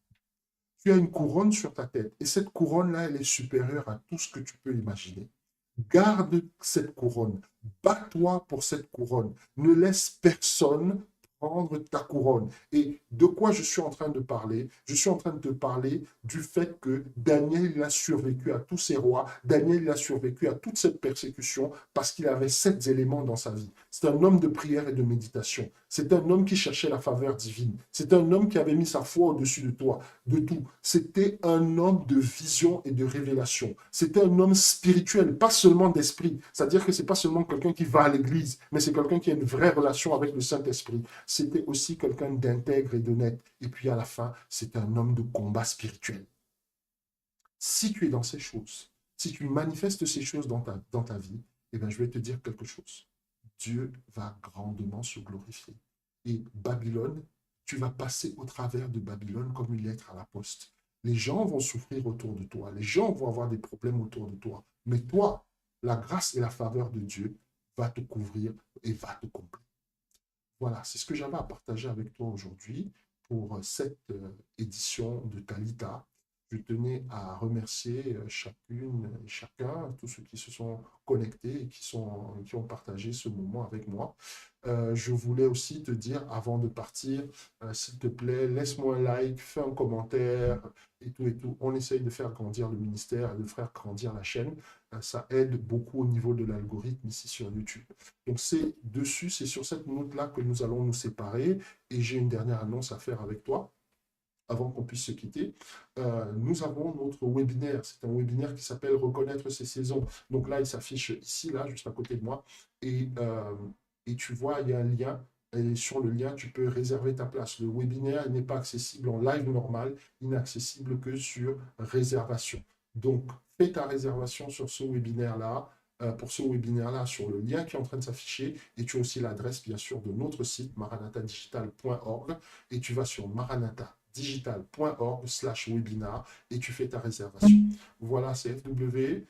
Tu as une couronne sur ta tête. Et cette couronne-là, elle est supérieure à tout ce que tu peux imaginer. Garde cette couronne. Bats-toi pour cette couronne. Ne laisse personne prendre ta couronne. Et de quoi je suis en train de parler? Je suis en train de te parler du fait que Daniel il a survécu à tous ces rois. Daniel il a survécu à toute cette persécution parce qu'il avait 7 éléments dans sa vie. C'est un homme de prière et de méditation. C'est un homme qui cherchait la faveur divine. C'est un homme qui avait mis sa foi au-dessus de toi, de tout. C'était un homme de vision et de révélation. C'était un homme spirituel, pas seulement d'esprit. C'est-à-dire que c'est pas seulement quelqu'un qui va à l'église, mais c'est quelqu'un qui a une vraie relation avec le Saint-Esprit. C'était aussi quelqu'un d'intègre et d'honnête. Et puis à la fin, c'est un homme de combat spirituel. Si tu es dans ces choses, si tu manifestes ces choses dans ta vie, eh bien, je vais te dire quelque chose. Dieu va grandement se glorifier. Et Babylone, tu vas passer au travers de Babylone comme une lettre à la poste. Les gens vont souffrir autour de toi, les gens vont avoir des problèmes autour de toi. Mais toi, la grâce et la faveur de Dieu va te couvrir et va te combler. Voilà, c'est ce que j'avais à partager avec toi aujourd'hui pour cette édition de Talita. Je tenais à remercier chacune et chacun, tous ceux qui se sont connectés et qui ont partagé ce moment avec moi. Je voulais aussi te dire, avant de partir, s'il te plaît, laisse-moi un like, fais un commentaire et tout et tout. On essaye de faire grandir le ministère et de faire grandir la chaîne. Ça aide beaucoup au niveau de l'algorithme ici sur YouTube. Donc c'est dessus, c'est sur cette note-là que nous allons nous séparer et j'ai une dernière annonce à faire avec toi. avant qu'on puisse se quitter, nous avons notre webinaire. C'est un webinaire qui s'appelle Reconnaître ses saisons. Donc là, il s'affiche ici, là, juste à côté de moi. Et tu vois, il y a un lien. Et sur le lien, tu peux réserver ta place. Le webinaire n'est pas accessible en live normal, il n'est accessible que sur réservation. Donc, fais ta réservation sur ce webinaire-là, pour ce webinaire-là, sur le lien qui est en train de s'afficher. Et tu as aussi l'adresse, bien sûr, de notre site, maranatadigital.org. Et tu vas sur maranatadigital.org/webinar et tu fais ta réservation. Voilà, c'est FW.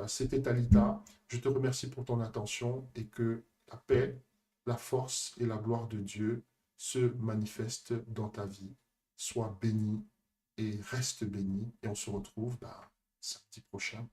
C'était Talita. Je te remercie pour ton attention et que la paix, la force et la gloire de Dieu se manifestent dans ta vie. Sois béni et reste béni. Et on se retrouve samedi prochain.